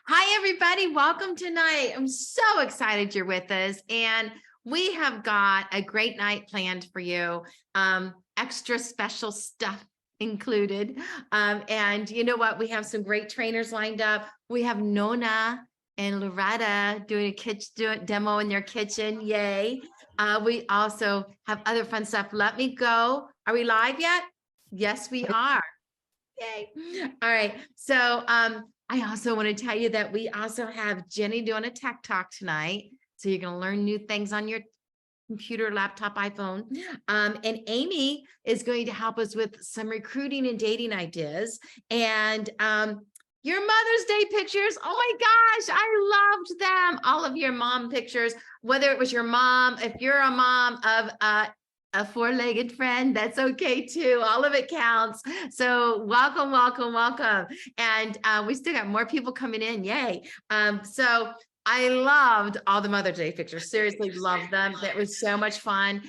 Hi, everybody. Welcome tonight. I'm so excited you're with us. And we have got a great night planned for you. Extra special stuff included. And you know what? We have some great trainers lined up. We have Nona and Loretta doing a demo in their kitchen. Yay. We also have other fun stuff. Let me go. Are we live yet? Yes, we are. Yay. All right. So I also want to tell you that we also have Jeni doing a tech talk tonight. So you're going to learn new things on your computer, laptop, iPhone. And Amy is going to help us with some recruiting and dating ideas. And your Mother's Day pictures. Oh my gosh, I loved them. All of your mom pictures, whether it was your mom, if you're a mom of a four-legged friend, that's okay too. All of it counts. So welcome, welcome, welcome. And we still got more people coming in. Yay. So I loved all the Mother's Day pictures. Seriously, loved them. That was so much fun.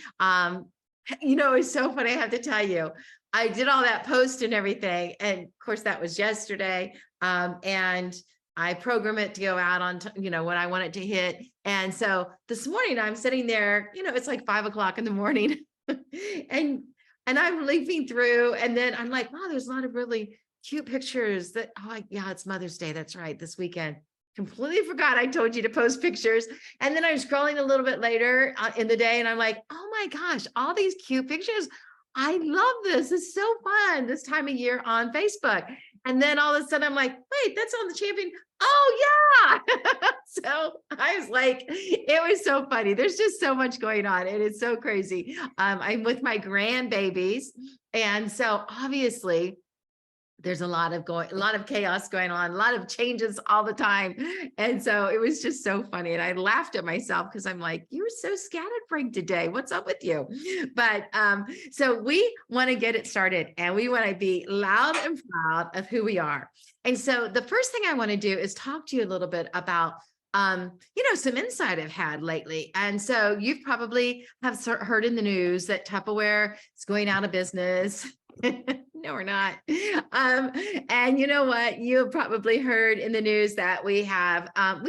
It was so funny. I have to tell you, I did all that post and everything. And of course, that was yesterday. And I program it to go out on, when I want it to hit. And so this morning I'm sitting there, it's like 5 o'clock in the morning and I'm leafing through, and then I'm like, wow, there's a lot of really cute pictures yeah, it's Mother's Day. That's right. This weekend. Completely forgot I told you to post pictures. And then I'm scrolling a little bit later in the day and I'm like, oh my gosh, all these cute pictures. I love this. It's so fun this time of year on Facebook. And then all of a sudden I'm like, wait, that's on the champion. Oh yeah. So I was like, it was so funny. There's just so much going on. It is so crazy. I'm with my grandbabies. And so obviously there's a lot of chaos going on, a lot of changes all the time. And so it was just so funny. And I laughed at myself because I'm like, you were so scatterbrained today. What's up with you? But so we want to get it started and we want to be loud and proud of who we are. And so the first thing I want to do is talk to you a little bit about some insight I've had lately. And so you've probably have heard in the news that Tupperware is going out of business. No, we're not. And you know what? You probably heard in the news that we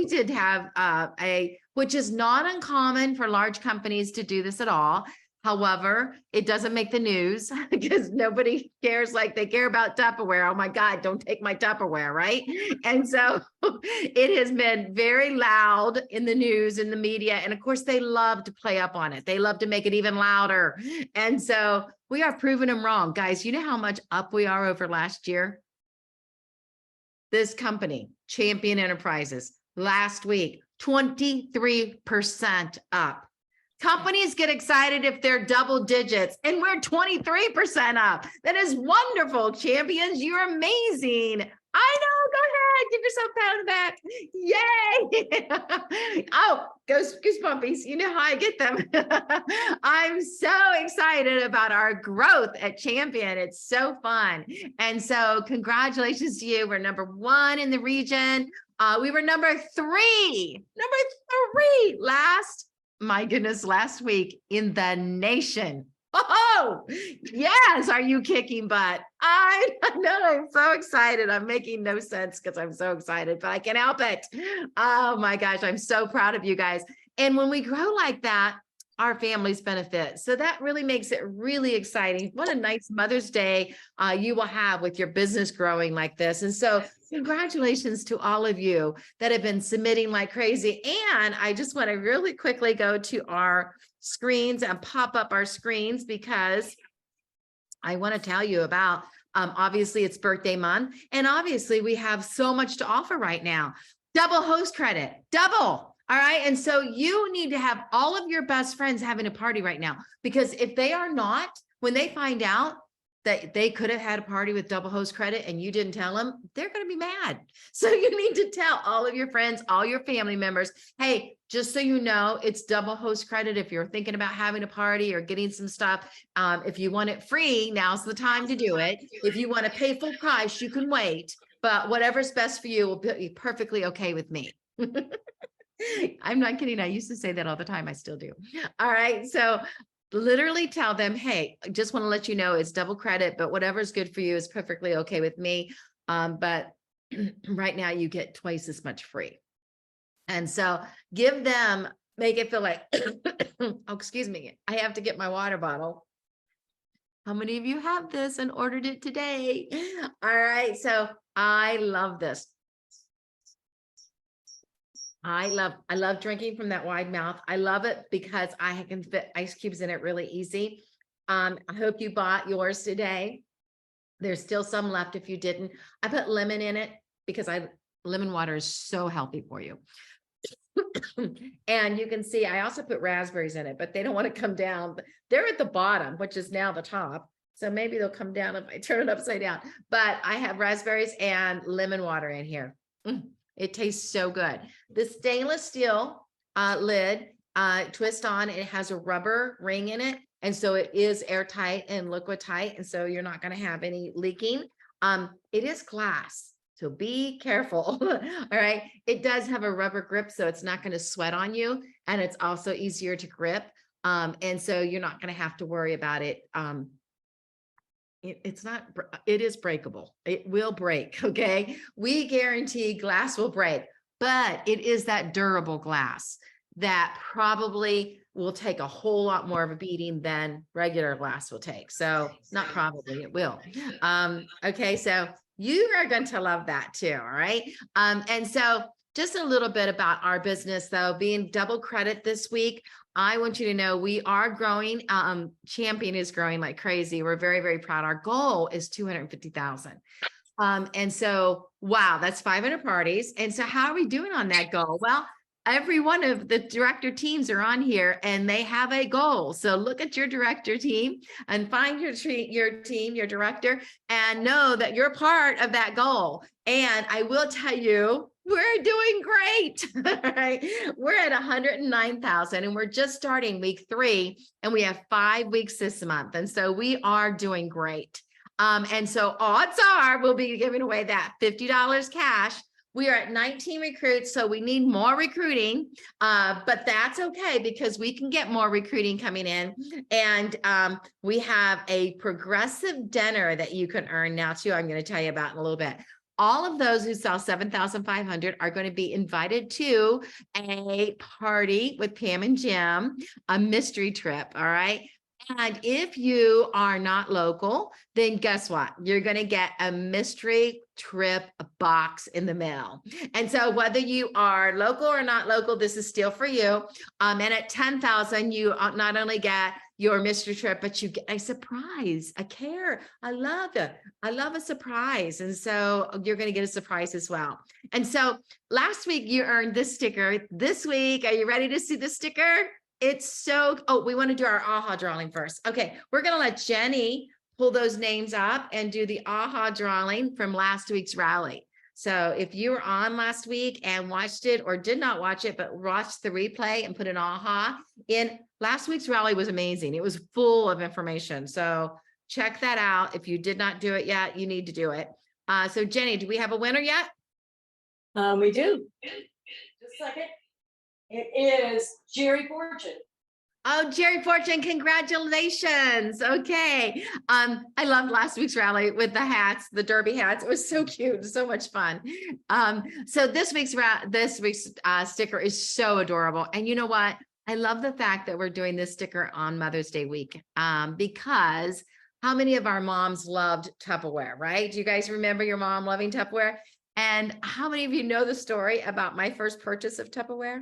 did have which is not uncommon for large companies to do this at all. However, it doesn't make the news because nobody cares like they care about Tupperware. Oh my God, don't take my Tupperware, right? And so it has been very loud in the news, in the media. And of course, they love to play up on it. They love to make it even louder. And so we are proving them wrong. Guys, you know how much up we are over last year? This company, Champion Enterprises, last week, 23% up. Companies get excited if they're double digits, and we're 23% up. That is wonderful, champions. You're amazing. I know. Go ahead. Give yourself a pat on the back. Yay. Oh, goosebumpies. You know how I get them. I'm so excited about our growth at Champion. It's so fun. And so congratulations to you. We're number 1 in the region. We were number 3 last week in the nation. Oh, yes. Are you kicking butt? I know. I'm so excited. I'm making no sense because I'm so excited, but I can't help it. Oh my gosh. I'm so proud of you guys. And when we grow like that, our families benefit. So that really makes it really exciting. What a nice Mother's Day you will have with your business growing like this. And so congratulations to all of you that have been submitting like crazy. And I just want to really quickly go to our screens and pop up our screens because I want to tell you about, obviously it's birthday month. And obviously we have so much to offer right now. Double host credit, double. All right. And so you need to have all of your best friends having a party right now, because if they are not, when they find out that they could have had a party with double host credit and you didn't tell them, they're going to be mad. So you need to tell all of your friends, all your family members, hey, just so you know, it's double host credit. If you're thinking about having a party or getting some stuff, if you want it free, now's the time to do it. If you want to pay full price, you can wait, but whatever's best for you will be perfectly okay with me. I'm not kidding. I used to say that all the time. I still do. All right. So literally tell them, hey, I just want to let you know it's double credit, but whatever's good for you is perfectly okay with me. But right now you get twice as much free. And so give them, make it feel like, oh, excuse me, I have to get my water bottle. How many of you have this and ordered it today? All right. So I love this. I love drinking from that wide mouth. I love it because I can fit ice cubes in it really easy. I hope you bought yours today. There's still some left if you didn't. I put lemon in it because lemon water is so healthy for you. And you can see, I also put raspberries in it, but they don't want to come down. They're at the bottom, which is now the top. So maybe they'll come down if I turn it upside down. But I have raspberries and lemon water in here. It tastes so good. The stainless steel lid, twist on, it has a rubber ring in it. And so it is airtight and liquid tight. And so you're not going to have any leaking. It is glass. So be careful. All right. It does have a rubber grip, so it's not going to sweat on you. And it's also easier to grip. And so you're not going to have to worry about it. It is breakable. It will break. Okay. We guarantee glass will break, but it is that durable glass that probably will take a whole lot more of a beating than regular glass will take. So not probably, it will. Okay. So you are going to love that too. All right. And so just a little bit about our business though, being double credit this week. I want you to know we are growing. Champion is growing like crazy. We're very, very proud. Our goal is 250,000. And so, wow, that's 500 parties. And so how are we doing on that goal? Well, every one of the director teams are on here and they have a goal. So look at your director team and find your team, your director, and know that you're part of that goal. And I will tell you, we're doing great. Right? We're at 109,000 and we're just starting week 3 and we have 5 weeks this month. And so we are doing great. And so odds are we'll be giving away that $50 cash. We are at 19 recruits, so we need more recruiting, but that's okay because we can get more recruiting coming in. And we have a progressive dinner that you can earn now too. I'm going to tell you about in a little bit. All of those who sell 7,500 are going to be invited to a party with Pam and Jim, a mystery trip. All right. And if you are not local, then guess what? You're going to get a mystery trip box in the mail. And so whether you are local or not local, this is still for you. And at 10,000, you not only get your mystery trip, but you get a surprise, a care. I love it. I love a surprise. And so you're going to get a surprise as well. And so last week you earned this sticker. This week, are you ready to see the sticker? It's so, we want to do our AHA drawing first. Okay, we're going to let Jeni pull those names up and do the AHA drawing from last week's rally. So if you were on last week and watched it or did not watch it, but watched the replay and put an AHA in, last week's rally was amazing. It was full of information. So check that out. If you did not do it yet, you need to do it. So Jeni, do we have a winner yet? We do. Just a second. It is Jerry Fortune. Oh, Jerry Fortune, congratulations. Okay. I loved last week's rally with the hats, the derby hats. It was so cute, so much fun. So this week's sticker is so adorable. And you know what? I love the fact that we're doing this sticker on Mother's Day week because how many of our moms loved Tupperware, right? Do you guys remember your mom loving Tupperware? And how many of you know the story about my first purchase of Tupperware?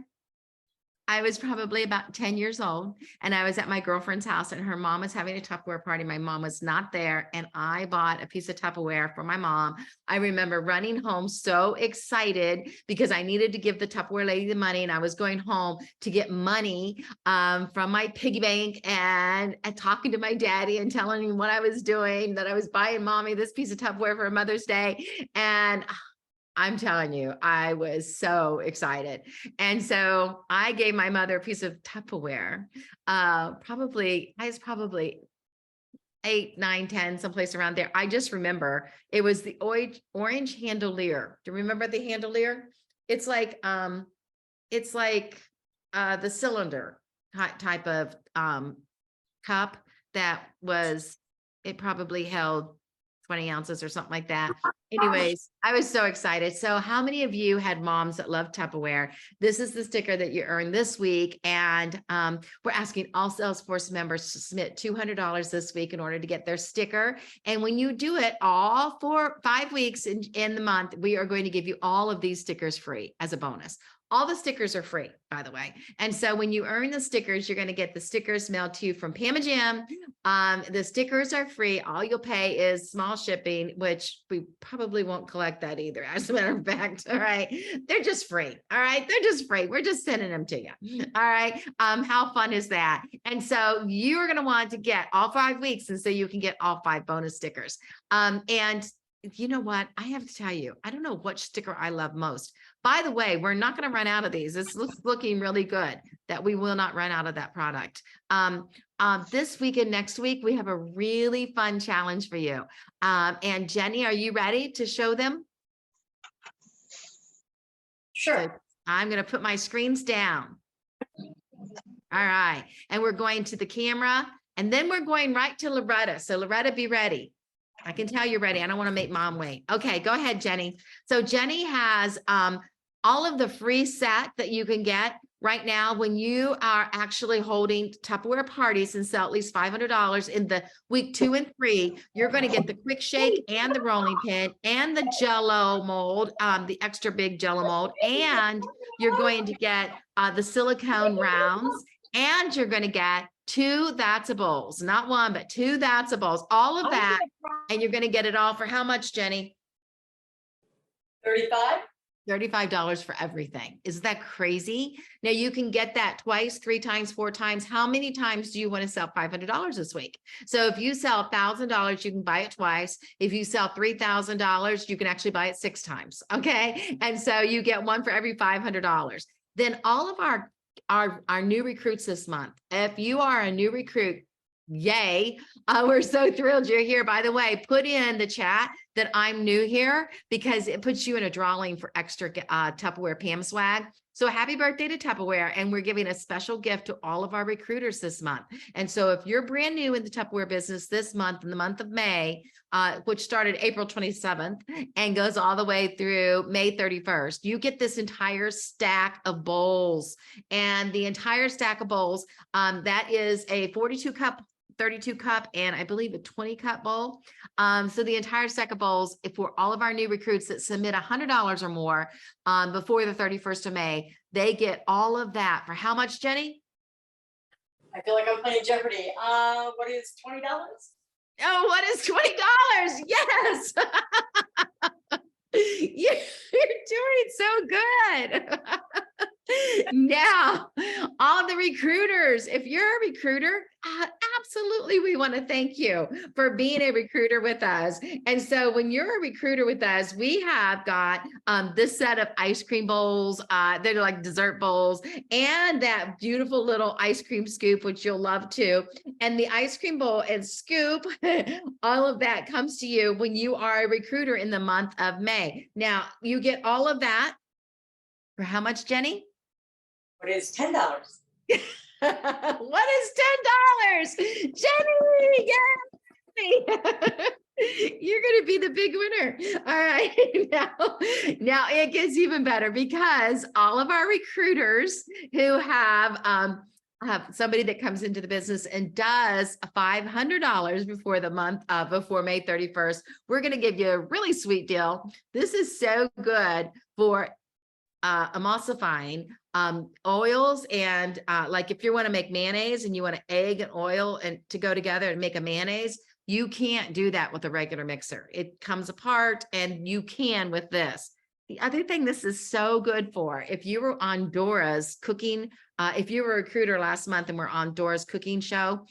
I was probably about 10 years old and I was at my girlfriend's house and her mom was having a Tupperware party. My mom was not there and I bought a piece of Tupperware for my mom. I remember running home so excited because I needed to give the Tupperware lady the money and I was going home to get money from my piggy bank and talking to my daddy and telling him what I was doing, that I was buying mommy this piece of Tupperware for Mother's Day. And I'm telling you, I was so excited. And so I gave my mother a piece of Tupperware. I was probably 8, 9, 10, someplace around there. I just remember it was the orange handolier. Do you remember the handolier? It's like the cylinder type of cup that it probably held 20 ounces or something like that. Anyways, I was so excited. So how many of you had moms that love Tupperware? This is the sticker that you earned this week. And we're asking all Salesforce members to submit $200 this week in order to get their sticker. And when you do it all for 5 weeks in the month, we are going to give you all of these stickers free as a bonus. All the stickers are free, by the way. And so when you earn the stickers, you're going to get the stickers mailed to you from Pam and Jim. The stickers are free. All you'll pay is small shipping, which we probably won't collect that either. As a matter of fact, all right. They're just free. All right. They're just free. We're just sending them to you. All right. How fun is that? And so you're going to want to get all 5 weeks. And so you can get all 5 bonus stickers. And you know what? I have to tell you, I don't know which sticker I love most. By the way, we're not going to run out of these. This looks looking really good that we will not run out of that product. This week and next week, we have a really fun challenge for you. And Jeni, are you ready to show them? Sure. So I'm going to put my screens down. All right. And we're going to the camera and then we're going right to Loretta. So Loretta, be ready. I can tell you're ready. I don't want to make mom wait. Okay, go ahead, Jeni. So Jeni has all of the free set that you can get right now when you are actually holding Tupperware parties and sell at least $500 in the week 2 and 3. You're going to get the quick shake and the rolling pin and the Jello mold, the extra big Jello mold, and you're going to get the silicone rounds, and you're going to get 2 That's a Bowls, not 1, but 2 That's a Bowls, all of that. And you're going to get it all for how much, Jeni? $35. $35 for everything. Isn't that crazy? Now you can get that twice, 3 times, 4 times. How many times do you want to sell $500 this week? So if you sell $1,000, you can buy it twice. If you sell $3,000, you can actually buy it 6 times. Okay. And so you get 1 for every $500. Then all of our new recruits this month, if you are a new recruit, yay. We're so thrilled you're here. By the way, put in the chat that I'm new here because it puts you in a drawing for extra Tupperware Pam swag. So happy birthday to Tupperware. And we're giving a special gift to all of our recruiters this month. And so if you're brand new in the Tupperware business this month, in the month of May, which started April 27th and goes all the way through May 31st, you get this entire stack of bowls. And the entire stack of bowls, that is a 42 cup, 32 cup, and I believe a 20 cup bowl. So the entire stack of bowls, if for all of our new recruits that submit $100 or more before the 31st of May, they get all of that for how much, Jeni? I feel like I'm playing Jeopardy. What is $20? Oh, what is $20? Yes. You're doing so good. Now, all the recruiters, if you're a recruiter, absolutely, we want to thank you for being a recruiter with us. And so when you're a recruiter with us, we have got this set of ice cream bowls. They're like dessert bowls and that beautiful little ice cream scoop, which you'll love too. And the ice cream bowl and scoop, all of that comes to you when you are a recruiter in the month of May. Now, you get all of that for how much, Jeni? What is $10? What is $10? Jeni, yay! You're going to be the big winner. All right. Now it gets even better because all of our recruiters who have somebody that comes into the business and does $500 before the month before May 31st, we're going to give you a really sweet deal. This is so good for emulsifying oils and like if you want to make mayonnaise and you want egg and oil and to go together and make a mayonnaise, you can't do that with a regular mixer. It comes apart, and you can with this. The other thing this is so good for, if you were on Dora's cooking, if you were a recruiter last month and we're on Dora's cooking show,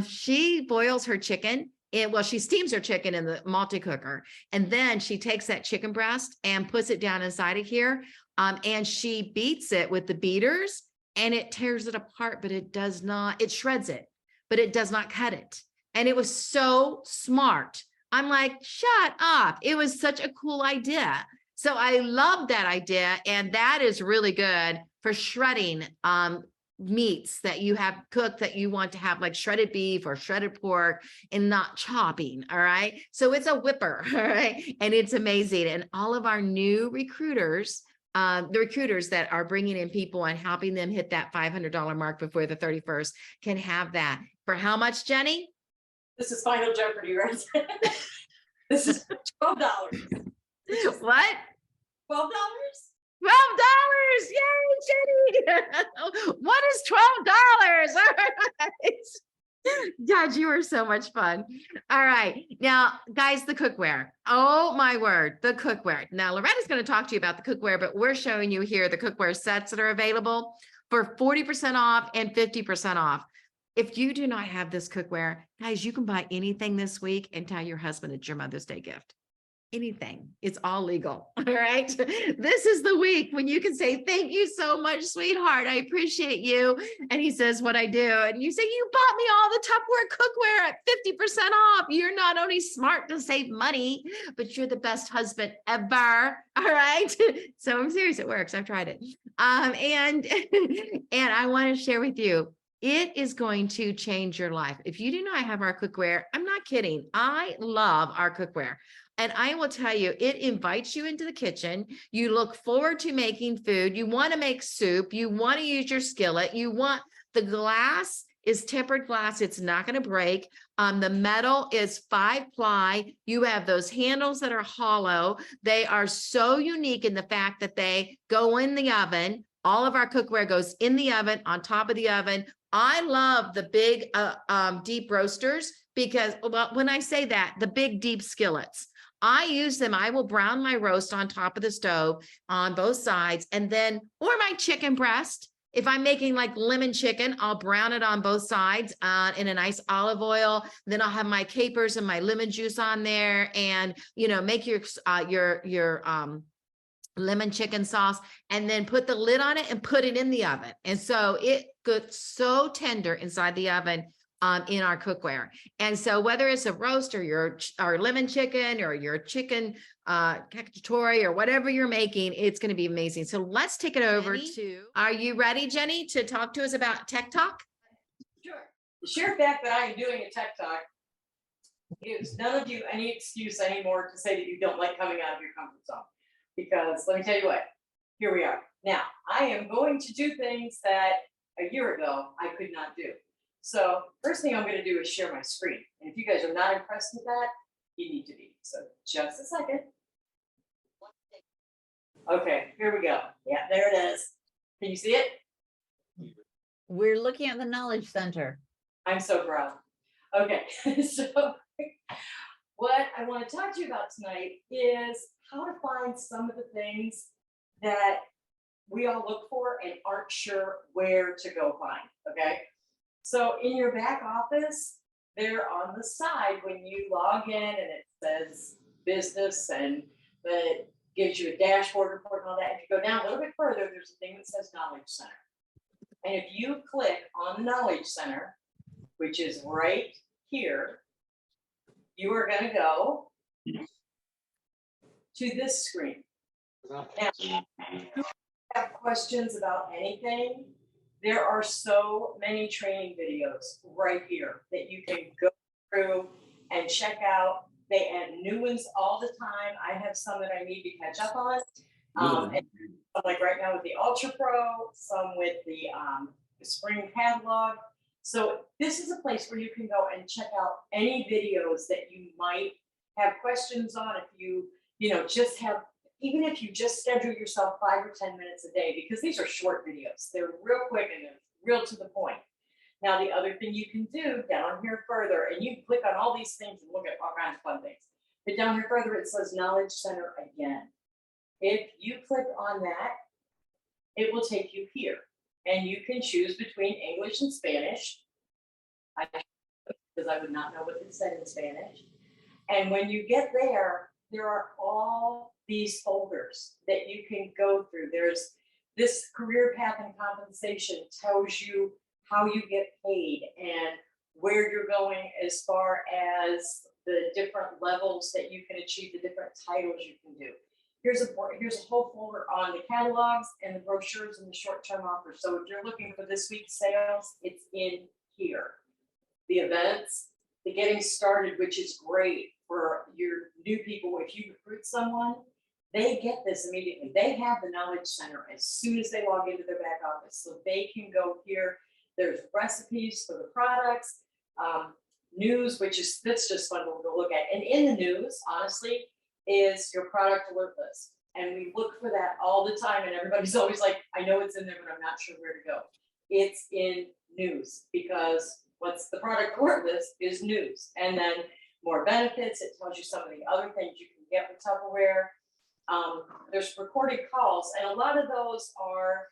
she boils her chicken. Well, she steams her chicken in the multi-cooker, and then she takes that chicken breast and puts it down inside of here. And she beats it with the beaters and it tears it apart, but it does not, it shreds it, but it does not cut it. And it was so smart. I'm like, shut up. It was such a cool idea. So I love that idea. And that is really good for shredding meats that you have cooked that you want to have, like shredded beef or shredded pork, and not chopping. All right. So it's a whipper. All right. And it's amazing. And all of our new recruiters, the recruiters that are bringing in people and helping them hit that $500 mark before the 31st can have that. For how much, Jeni? This is Final Jeopardy, right? This is $12. What? $12? $12. Yay, Jeni. What is $12? All right. God, you were so much fun. All right. Now, guys, the cookware. Oh my word, the cookware. Now, Loretta's going to talk to you about the cookware, but we're showing you here the cookware sets that are available for 40% off and 50% off. If you do not have this cookware, guys, you can buy anything this week and tell your husband it's your Mother's Day gift. Anything. It's all legal. All right. This is the week when you can say, thank you so much, sweetheart. I appreciate you. And he says what I do. And you say, you bought me all the Tupperware cookware at 50% off. You're not only smart to save money, but you're the best husband ever. All right. So I'm serious. It works. I've tried it. And I want to share with you, it is going to change your life. If you do not have our cookware, I'm not kidding. I love our cookware. And I will tell you, it invites you into the kitchen. You look forward to making food. You want to make soup. You want to use your skillet. You want the glass is tempered glass. It's not going to break. The metal is 5-ply. You have those handles that are hollow. They are so unique in the fact that they go in the oven. All of our cookware goes in the oven, on top of the oven. I love the big deep roasters because, well, when I say that, the big deep skillets, I use them. I will brown my roast on top of the stove on both sides, and then, or my chicken breast. If I'm making like lemon chicken, I'll brown it on both sides in a nice olive oil. Then I'll have my capers and my lemon juice on there, and make your lemon chicken sauce, and then put the lid on it and put it in the oven. And so it gets so tender inside the oven in our cookware. And so whether it's a roast or your lemon chicken or your chicken cacciatore or whatever you're making, it's going to be amazing. So let's take it over to, are you ready, Jeni, to talk to us about Tech Talk? Sure. The sheer fact that I am doing a Tech Talk gives none of you any excuse anymore to say that you don't like coming out of your comfort zone. Because let me tell you what, here we are. Now, I am going to do things that a year ago I could not do. So first thing I'm going to do is share my screen. And if you guys are not impressed with that, you need to be. So just a second. Okay, here we go. Yeah, there it is. Can you see it? We're looking at the Knowledge Center. I'm so proud. Okay, so what I want to talk to you about tonight is how to find some of the things that we all look for and aren't sure where to go find, okay? So in your back office, there on the side, when you log in and it says business and then it gives you a dashboard report and all that, if you go down a little bit further, there's a thing that says Knowledge Center. And if you click on the Knowledge Center, which is right here, you are going to go to this screen. Now, if you have questions about anything, there are so many training videos right here that you can go through and check out. They add new ones all the time. I have some that I need to catch up on. And some like right now with the Ultra Pro, some with the spring catalog. So this is a place where you can go and check out any videos that you might have questions on. If you just have, even if you just schedule yourself 5 or 10 minutes a day, because these are short videos, they're real quick and they're real to the point. Now, the other thing you can do down here further, and you click on all these things and look at all kinds of fun things, but down here further, it says Knowledge Center again. If you click on that, it will take you here, and you can choose between English and Spanish. Because I would not know what it said in Spanish. And when you get there, there are all these folders that you can go through. There's this career path and compensation tells you how you get paid and where you're going as far as the different levels that you can achieve, the different titles you can do. here's a whole folder on the catalogs and the brochures and the short-term offers. So if you're looking for this week's sales, it's in here. The events, the getting started, which is great for your new people. If you recruit someone, they get this immediately. They have the Knowledge Center as soon as they log into their back office. So they can go here. There's recipes for the products, news, that's just fun to look at. And in the news, honestly, is your product alert list. And we look for that all the time. And everybody's always like, I know it's in there, but I'm not sure where to go. It's in news, because what's the product alert list is news. And then more benefits. It tells you some of the other things you can get with Tupperware. There's recorded calls, and a lot of those are,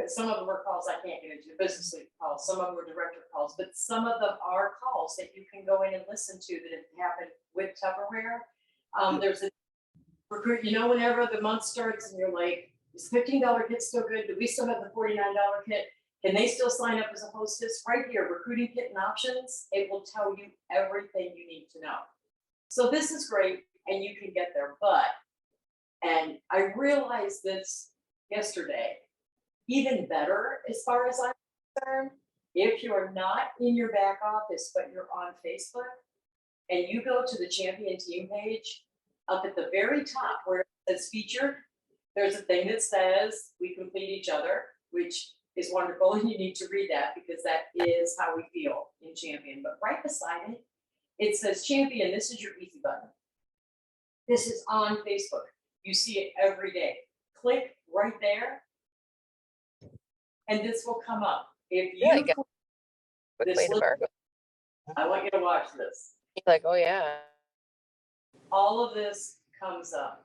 some of them are calls I can't get into, business lead calls, some of them are director calls, but some of them are calls that you can go in and listen to that have happened with Tupperware. There's a recruit, whenever the month starts and you're like, is $15 kit still good? Do we still have the $49 kit? Can they still sign up as a hostess? Right here, recruiting kit and options, it will tell you everything you need to know. So this is great, and you can get there, and I realized this yesterday, even better as far as I'm concerned, if you're not in your back office, but you're on Facebook, and you go to the champion team page, up at the very top where it says featured, there's a thing that says we complete each other, which is wonderful, and you need to read that because that is how we feel in champion. But right beside it, it says champion, this is your easy button. This is on Facebook. You see it every day. Click right there, and this will come up. If you Quick way to bargain. I want you to watch this. Like, oh yeah. All of this comes up,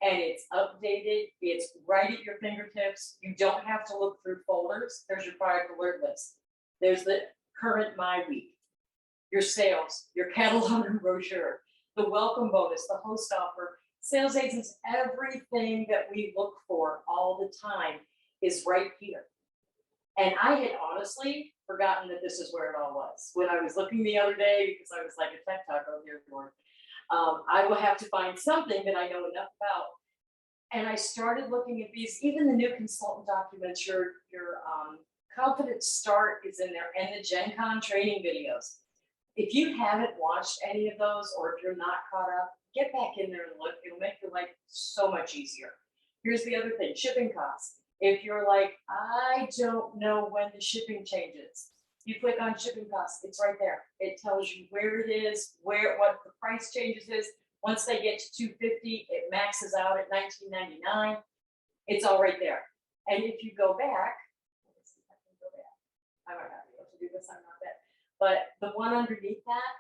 and it's updated. It's right at your fingertips. You don't have to look through folders. There's your product alert list. There's the current My Week, your sales, your catalog and brochure, the welcome bonus, the host offer, sales agents, everything that we look for all the time is right here. And I had honestly forgotten that this is where it all was. When I was looking the other day, because I was like a tech taco here, I will have to find something that I know enough about. And I started looking at these, even the new consultant documents, your Confident Start is in there, and the Gen Con training videos. If you haven't watched any of those, or if you're not caught up, get back in there and look. It'll make your life so much easier. Here's the other thing, shipping costs. If you're like, I don't know when the shipping changes, you click on shipping costs, it's right there. It tells you where it is, what the price changes is. Once they get to $250, it maxes out at $19.99. It's all right there. And if you go back, let's see if I can go back. I might not be able to do this, I'm not that. But the one underneath that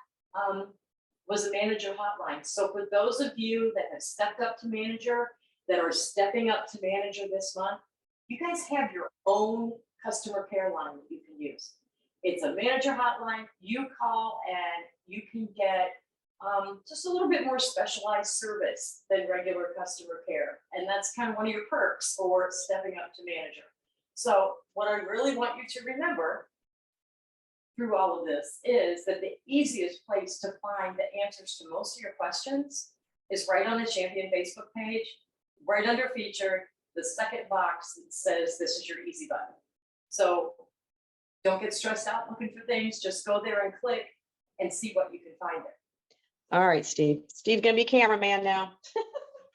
was a manager hotline. So for those of you that have stepped up to manager, that are stepping up to manager this month, you guys have your own customer care line that you can use. It's a manager hotline. You call and you can get just a little bit more specialized service than regular customer care. And that's kind of one of your perks for stepping up to manager. So what I really want you to remember through all of this is that the easiest place to find the answers to most of your questions is right on the Champion Facebook page, right under featured, the second box that says this is your easy button. So don't get stressed out looking for things, just go there and click and see what you can find there. All right, Steve. Steve's gonna be cameraman now.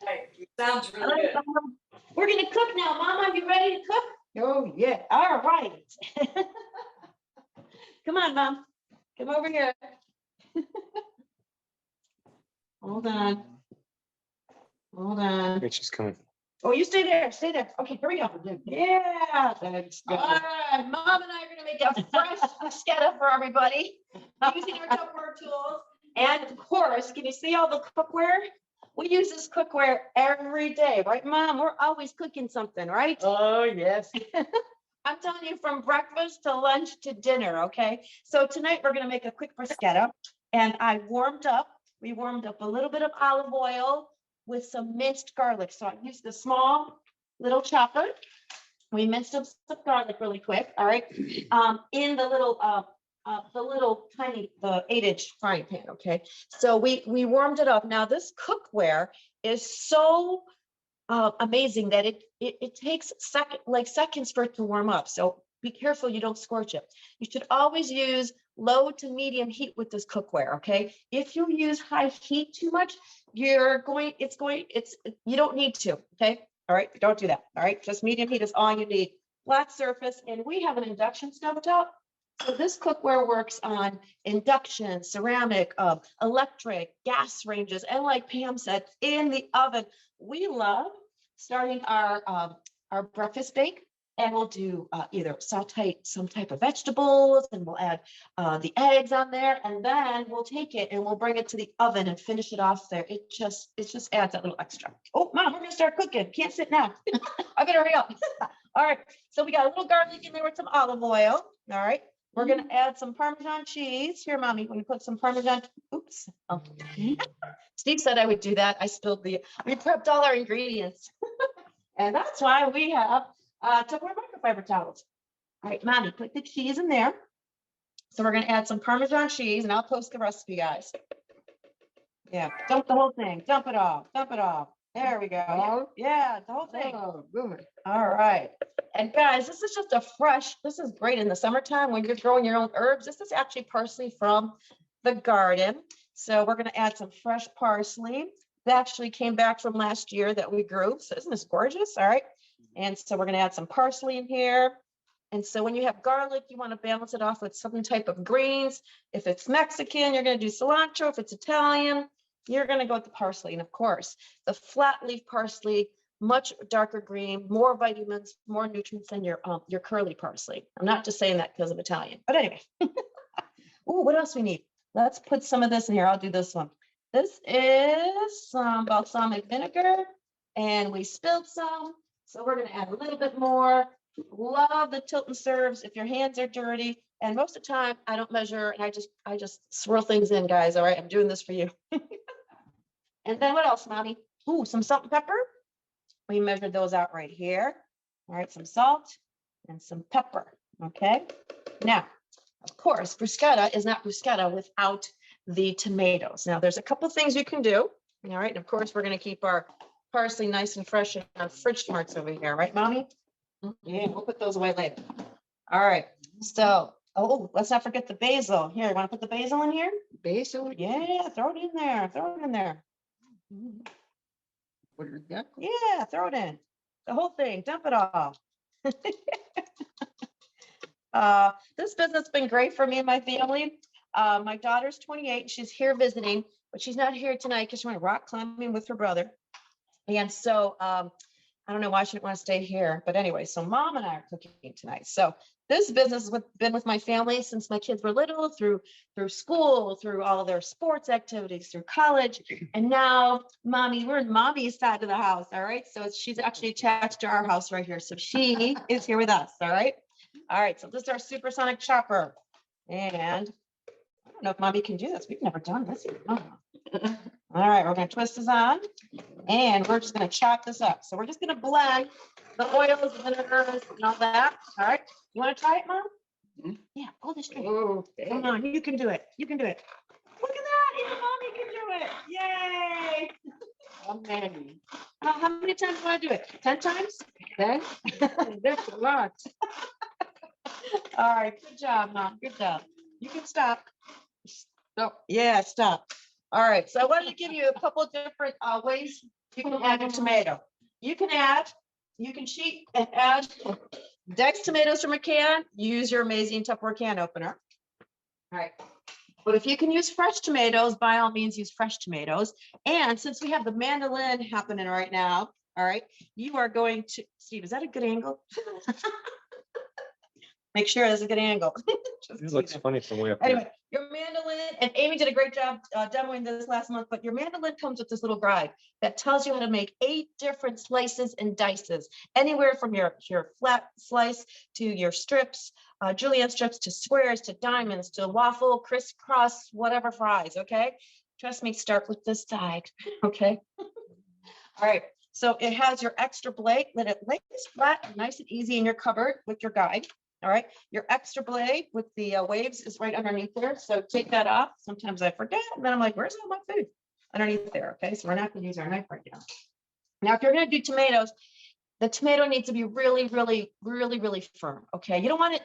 Hey, sounds really good. We're gonna cook now, Mama. Are you ready to cook? Oh, yeah. All right. Come on, Mom. Come over here. Hold on. Hold on. Here, she's coming. Oh, you stay there. Stay there. Okay, here we go. Yeah. That's good. All right, Mom and I are gonna make a fresh bruschetta for everybody using our Tupperware tools. And of course, can you see all the cookware? We use this cookware every day, right, Mom? We're always cooking something, right? Oh, yes. I'm telling you, from breakfast to lunch to dinner, okay? So tonight we're gonna make a quick bruschetta, and we warmed up a little bit of olive oil with some minced garlic. So I used the small little chopper. We minced up some garlic really quick, all right? In the little the little tiny, the 8-inch frying pan, okay? So we warmed it up. Now this cookware is so amazing that it takes seconds for it to warm up. So be careful you don't scorch it. You should always use low to medium heat with this cookware, okay? If you use high heat too much, you don't need to, okay? All right, don't do that, all right? Just medium heat is all you need. Flat surface, and we have an induction stovetop. So this cookware works on induction, ceramic, electric, gas ranges, and like Pam said, in the oven. We love starting our breakfast bake, and we'll do either saute some type of vegetables, and we'll add the eggs on there, and then we'll take it and we'll bring it to the oven and finish it off there. It just adds that little extra. Oh, Mom, we're gonna start cooking. Can't sit now. I better hurry up. All right, so we got a little garlic in there with some olive oil. All right, we're gonna add some Parmesan cheese. Here, Mommy, when you put some Parmesan, oops. Oh. Steve said I would do that. We prepped all our ingredients. And that's why we have Tupperware microfiber towels. All right, Mommy, put the cheese in there. So we're gonna add some Parmesan cheese, and I'll post the recipe, guys. Yeah, dump the whole thing, dump it all, dump it all. There we go. Yeah, the whole thing. All right. And guys, this is just this is great in the summertime when you're growing your own herbs. This is actually parsley from the garden. So we're gonna add some fresh parsley. That actually came back from last year that we grew. So isn't this gorgeous? All right. And so we're gonna add some parsley in here. And so when you have garlic, you want to balance it off with some type of greens. If it's Mexican, you're going to do cilantro. If it's Italian, you're going to go with the parsley. And of course, the flat leaf parsley, much darker green, more vitamins, more nutrients than your curly parsley. I'm not just saying that because I'm Italian, but anyway. Oh, what else we need? Let's put some of this in here. I'll do this one. This is some balsamic vinegar, and we spilled some. So we're going to add a little bit more. Love the tilt and serves if your hands are dirty. And most of the time I don't measure, and I just swirl things in, guys. All right, I'm doing this for you. And then what else, Mommy? Ooh, some salt and pepper. We measured those out right here. All right, some salt and some pepper. Okay. Now, of course, bruschetta is not bruschetta without the tomatoes. Now, there's a couple things you can do. All right, and of course, we're going to keep our parsley nice and fresh in our fridge smarts over here, right, Mommy? Yeah, we'll put those away later. All right. So, let's not forget the basil. Here, you want to put the basil in here? Basil? Yeah, throw it in there. Throw it in there. What is that? Yeah, throw it in. The whole thing. Dump it all. This business has been great for me and my family. My daughter's 28. She's here visiting, but she's not here tonight because she went rock climbing with her brother. And so, I don't know why she didn't want to stay here, but anyway, so Mom and I are cooking tonight. So this business has been with my family since my kids were little, through school, through all of their sports activities, through college. And now we're in Mommy's side of the house. All right. So she's actually attached to our house right here. So she is here with us. All right. All right. So this is our supersonic chopper. And I don't know if Mommy can do this. We've never done this here. All right, we're going to twist this on, and we're just going to chop this up. So we're just going to blend the oils, the vinegars, and all that. All right, you want to try it, Mom? Mm-hmm. Yeah, pull the string. Okay. Come on, you can do it. You can do it. Look at that, even Mommy can do it. Yay! Amazing. How many times do I do it? 10 times? 10? That's a lot. All right, good job, Mom. Good job. You can stop. Stop. Yeah, stop. All right, so I wanted to give you a couple of different ways you can add your tomato. You can cheat and add diced tomatoes from a can. Use your amazing Tupperware can opener. All right, but if you can use fresh tomatoes, by all means, use fresh tomatoes. And since we have the mandolin happening right now, all right, you are going to, Steve, is that a good angle? Make sure it's a good angle. It looks funny from way up Anyway, here. your mandolin, and Amy did a great job demoing this last month, but your mandolin comes with this little guide that tells you how to make 8 different slices and dices, anywhere from your flat slice to your strips, julienne strips, to squares, to diamonds, to waffle, crisscross, whatever fries, okay? Trust me, start with this side, okay? All right, so it has your extra blade, let it lay flat, nice and easy in your cupboard with your guide. All right, your extra blade with the waves is right underneath there. So take that off. Sometimes I forget, and then I'm like, where's all my food? Underneath there. Okay, so we're not gonna use our knife right now. Now, if you're gonna do tomatoes, the tomato needs to be really, really, really, really firm. Okay, you don't want it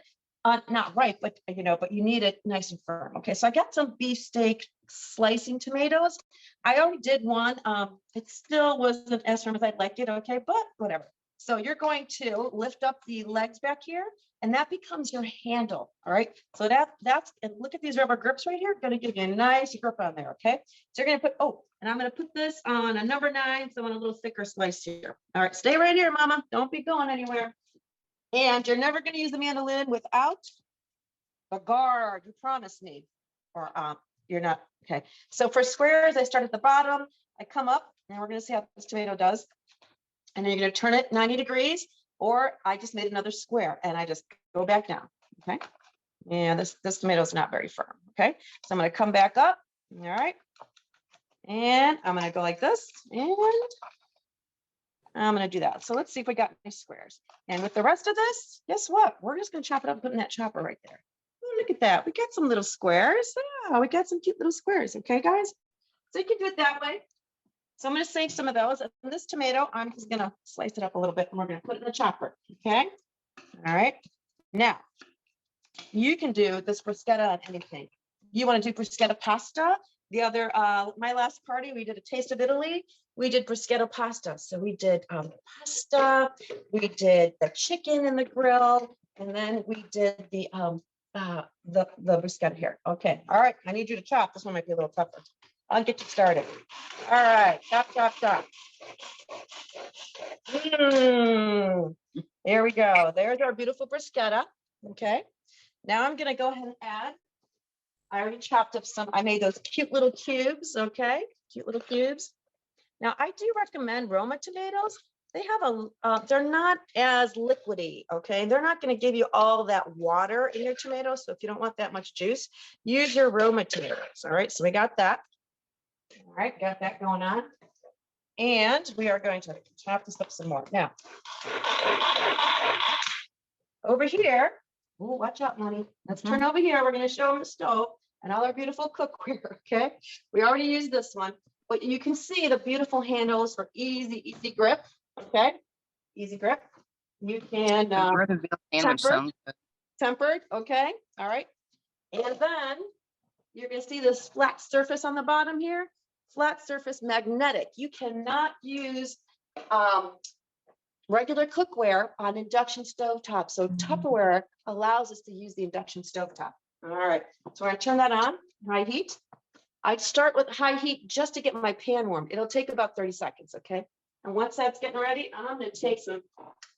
not ripe, but but you need it nice and firm. Okay, so I got some beefsteak slicing tomatoes. I already did one. It still wasn't as firm as I'd like it. Okay, but whatever. So you're going to lift up the legs back here, and that becomes your handle. All right. So that's and look at these rubber grips right here. Going to give you a nice grip on there. Okay. So you're going to put and I'm going to put this on a number 9, so on a little thicker slice here. All right, stay right here, Mama. Don't be going anywhere. And you're never going to use the mandolin without a guard. You promised me, or you're not. Okay. So for squares, I start at the bottom. I come up, and we're going to see how this tomato does. And then you're going to turn it 90 degrees, or I just made another square, and I just go back down. Okay. And this tomato is not very firm. Okay. So I'm going to come back up. All right. And I'm going to go like this, and I'm going to do that. So let's see if we got any squares. And with the rest of this, guess what? We're just going to chop it up and put in that chopper right there. Oh, look at that. We got some little squares. Yeah, we got some cute little squares. Okay, guys? So you can do it that way. So I'm going to save some of those. And this tomato, I'm just going to slice it up a little bit, and we're going to put it in the chopper. Okay? All right. Now, you can do this bruschetta on anything. You want to do bruschetta pasta? The other, my last party, we did a taste of Italy. We did bruschetta pasta. So we did pasta, we did the chicken in the grill, and then we did the bruschetta here. Okay, all right, I need you to chop. This one might be a little tougher. I'll get you started. All right, chop, chop, chop. There we go. There's our beautiful bruschetta. Okay, now I'm gonna go ahead and add. I already chopped up some, I made those cute little cubes, okay? Cute little cubes. Now, I do recommend Roma tomatoes. They have they're not as liquidy, okay? They're not gonna give you all that water in your tomatoes, so if you don't want that much juice, use your Roma tomatoes, all right? So we got that. All right, got that going on. And we are going to chop this up some more. Now, over here, oh, watch out, Noni. Let's turn over here. We're gonna show them the stove and all our beautiful cookware, okay? We already used this one, but you can see the beautiful handles for easy grip, okay? Easy grip. You can tempered, okay? All right. And then you're gonna see this flat surface on the bottom here, flat surface magnetic. You cannot use regular cookware on induction stovetop. So Tupperware allows us to use the induction stovetop. All right, so we're gonna turn that on, high heat. I'd start with high heat just to get my pan warm. It'll take about 30 seconds, okay? And once that's getting ready, I'm gonna take some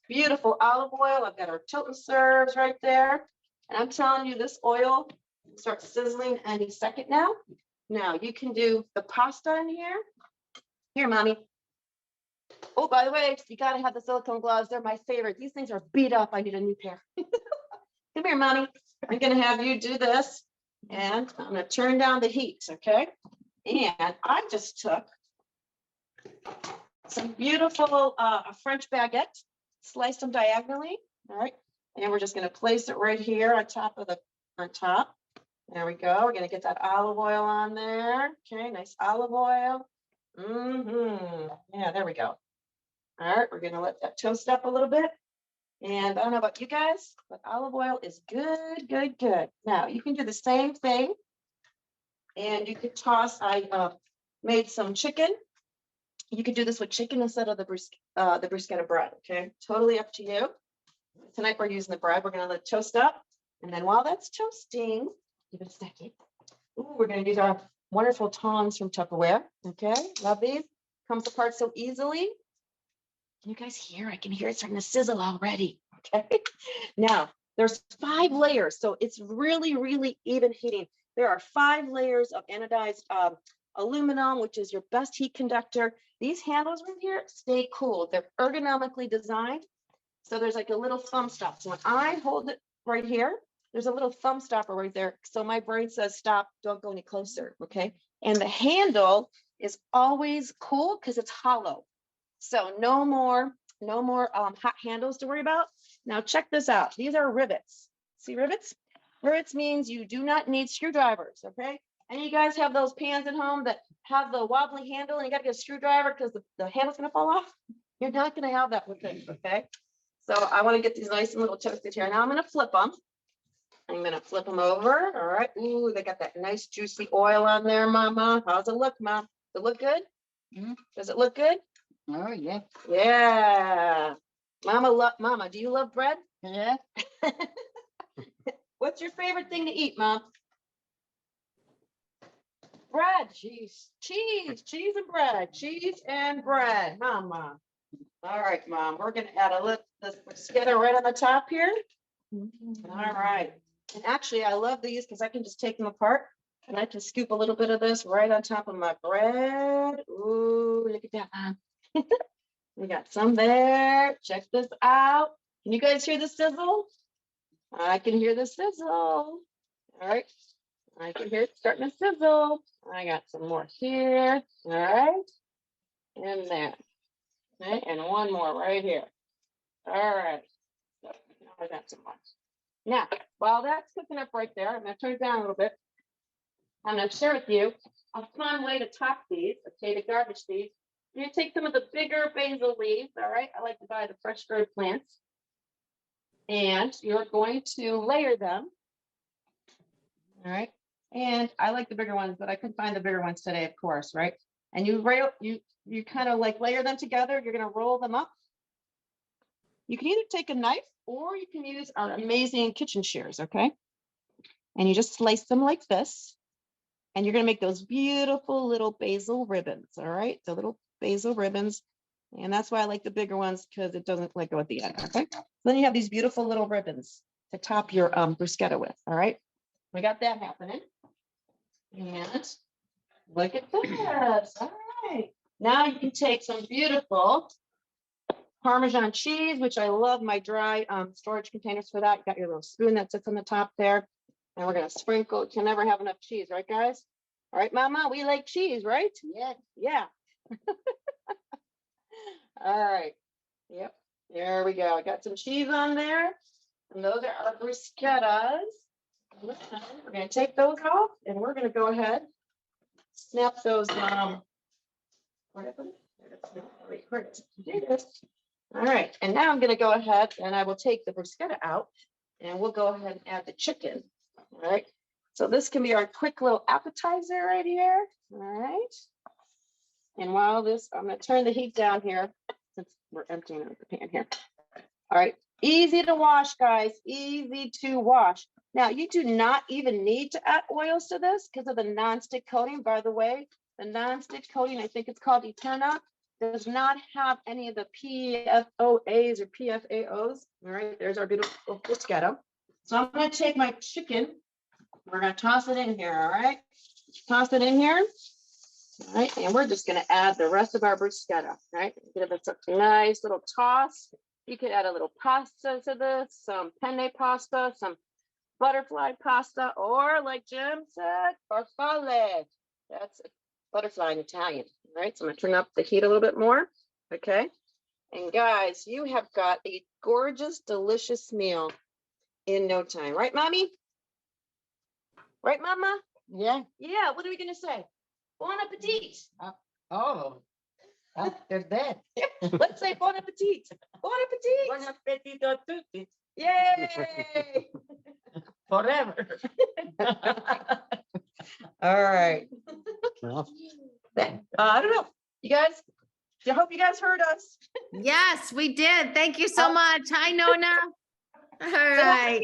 beautiful olive oil. I've got our tilt and serves right there. And I'm telling you, this oil will start sizzling any second now. Now you can do the pasta in here. Here, Mommy. Oh, by the way, you gotta have the silicone gloves. They're my favorite. These things are beat up. I need a new pair. Come here, Mommy. I'm gonna have you do this, and I'm gonna turn down the heat, okay? And I just took some beautiful French baguette, sliced them diagonally, all right? And we're just gonna place it right here on top of on top. There we go. We're gonna get that olive oil on there. Okay, nice olive oil. Yeah, there we go. All right, we're gonna let that toast up a little bit. And I don't know about you guys, but olive oil is good, good, good. Now you can do the same thing. And you could toss, I made some chicken. You could do this with chicken instead of the bruschetta bread, okay? Totally up to you. Tonight we're using the bread. We're gonna let it toast up. And then while that's toasting, give it a second. Ooh, we're gonna use our wonderful tongs from Tupperware, okay? Love these. Comes apart so easily. Can you guys hear? I can hear it starting to sizzle already, okay? Now, there's 5 layers, so it's really, really even heating. There are 5 layers of anodized aluminum, which is your best heat conductor. These handles right here stay cool. They're ergonomically designed. So there's like a little thumb stop. So when I hold it right here, there's a little thumb stopper right there. So my brain says, stop, don't go any closer, okay? And the handle is always cool because it's hollow. So no more no more hot handles to worry about. Now check this out. These are rivets. See rivets? Rivets means you do not need screwdrivers, okay? And you guys have those pans at home that have the wobbly handle and you gotta get a screwdriver because the handle's gonna fall off. You're not gonna have that with it, okay? So I wanna get these nice and little toasted here. Now I'm gonna flip them. I'm gonna flip them over, all right? Ooh, they got that nice juicy oil on there, Mama. How's it look, Mom? Does it look good? Does it look good? Oh, yeah. Yeah. Mama, do you love bread? Yeah. What's your favorite thing to eat, Mom? Bread. Cheese. Cheese and bread, Mama. All right, Mom, we're gonna add a little, this together right on the top here. All right. And actually, I love these because I can just take them apart and I can scoop a little bit of this right on top of my bread. Ooh, look at that, Mom. We got some there. Check this out. Can you guys hear the sizzle? I can hear the sizzle. All right. I can hear it starting to sizzle. I got some more here. All right. And there. Okay. And one more right here. All right. So now I got some more. Now, while that's cooking up right there, I'm going to turn it down a little bit. I'm going to share with you a fun way to top these, okay, to garnish these. You take some of the bigger basil leaves, all right? I like to buy the fresh growing plants. And you're going to layer them. All right. And I like the bigger ones, but I couldn't find the bigger ones today, of course, right? And you kind of like layer them together. You're going to roll them up. You can either take a knife or you can use our amazing kitchen shears, okay? And you just slice them like this. And you're going to make those beautiful little basil ribbons, all right? The little basil ribbons. And that's why I like the bigger ones because it doesn't like go at the end, okay? Then you have these beautiful little ribbons to top your bruschetta with, all right? We got that happening. And look at this, all right. Now you can take some beautiful Parmesan cheese, which I love my dry storage containers for that. You got your little spoon that sits on the top there. And we're gonna sprinkle, can never have enough cheese, right guys? All right, Mama, we like cheese, right? Yeah. Yeah. All right, yep, there we go. I got some cheese on there. And those are our bruschettas. We're gonna take those off and we're gonna go ahead, snap those, where did I put it? Where is it? There it is. All right, and now I'm gonna go ahead and I will take the bruschetta out and we'll go ahead and add the chicken. All right, so this can be our quick little appetizer right here. All right, and while this, I'm gonna turn the heat down here since we're emptying out the pan here. All right, easy to wash, guys, easy to wash. Now, you do not even need to add oils to this because of the nonstick coating. By the way, the nonstick coating, I think it's called Eterna, does not have any of the PFOAs or PFAOs. All right, there's our beautiful bruschetta. So I'm going to take my chicken. We're going to toss it in here, all right? Toss it in here. All right, and we're just going to add the rest of our bruschetta, all right? Give it a nice little toss. You could add a little pasta to this, some penne pasta, some butterfly pasta, or like Jim said, farfalle. That's butterfly in Italian, right? So I'm gonna turn up the heat a little bit more, okay? And guys, you have got a gorgeous, delicious meal in no time, right, Mommy? Right, Mama? Yeah. Yeah, what are we gonna say? Bon appetit. Oh. After that. Let's say bon appetit. Bon appetit. Buon appetito a tutti. Yay! Forever. All right. Well, I don't know. You guys, I hope you guys heard us. Yes, we did. Thank you so much. Hi, Nona. All right.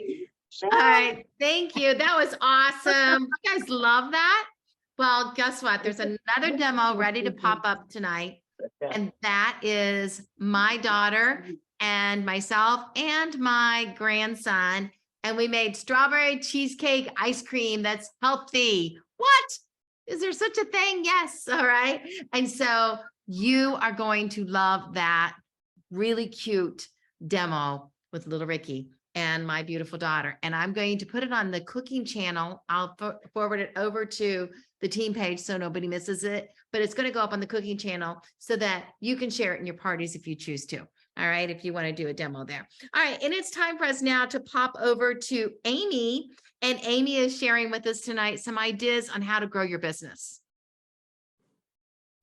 All right. Thank you. That was awesome. You guys love that? Well, guess what? There's another demo ready to pop up tonight. And that is my daughter and myself and my grandson. And we made strawberry cheesecake ice cream that's healthy. What? Is there such a thing? Yes. All right. And so you are going to love that really cute demo with little Ricky. and my beautiful daughter. And I'm going to put it on the cooking channel. I'll forward it over to the team page so nobody misses it, but it's going to go up on the cooking channel so that you can share it in your parties if you choose to. All right, if you want to do a demo there. All right, and it's time for us now to pop over to Amy, and Amy is sharing with us tonight some ideas on how to grow your business.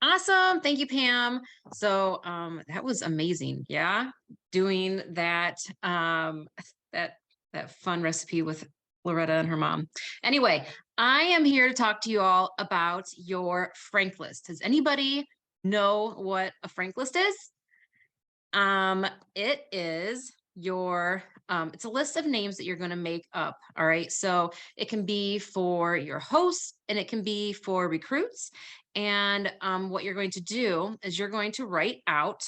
Awesome. Thank you, Pam. So that was amazing. Yeah. Doing that that fun recipe with Loretta and her mom. Anyway, I am here to talk to you all about your frank list. Does anybody know what a frank list is? It is your it's a list of names that you're going to make up. All right. So it can be for your hosts and it can be for recruits. And what you're going to do is you're going to write out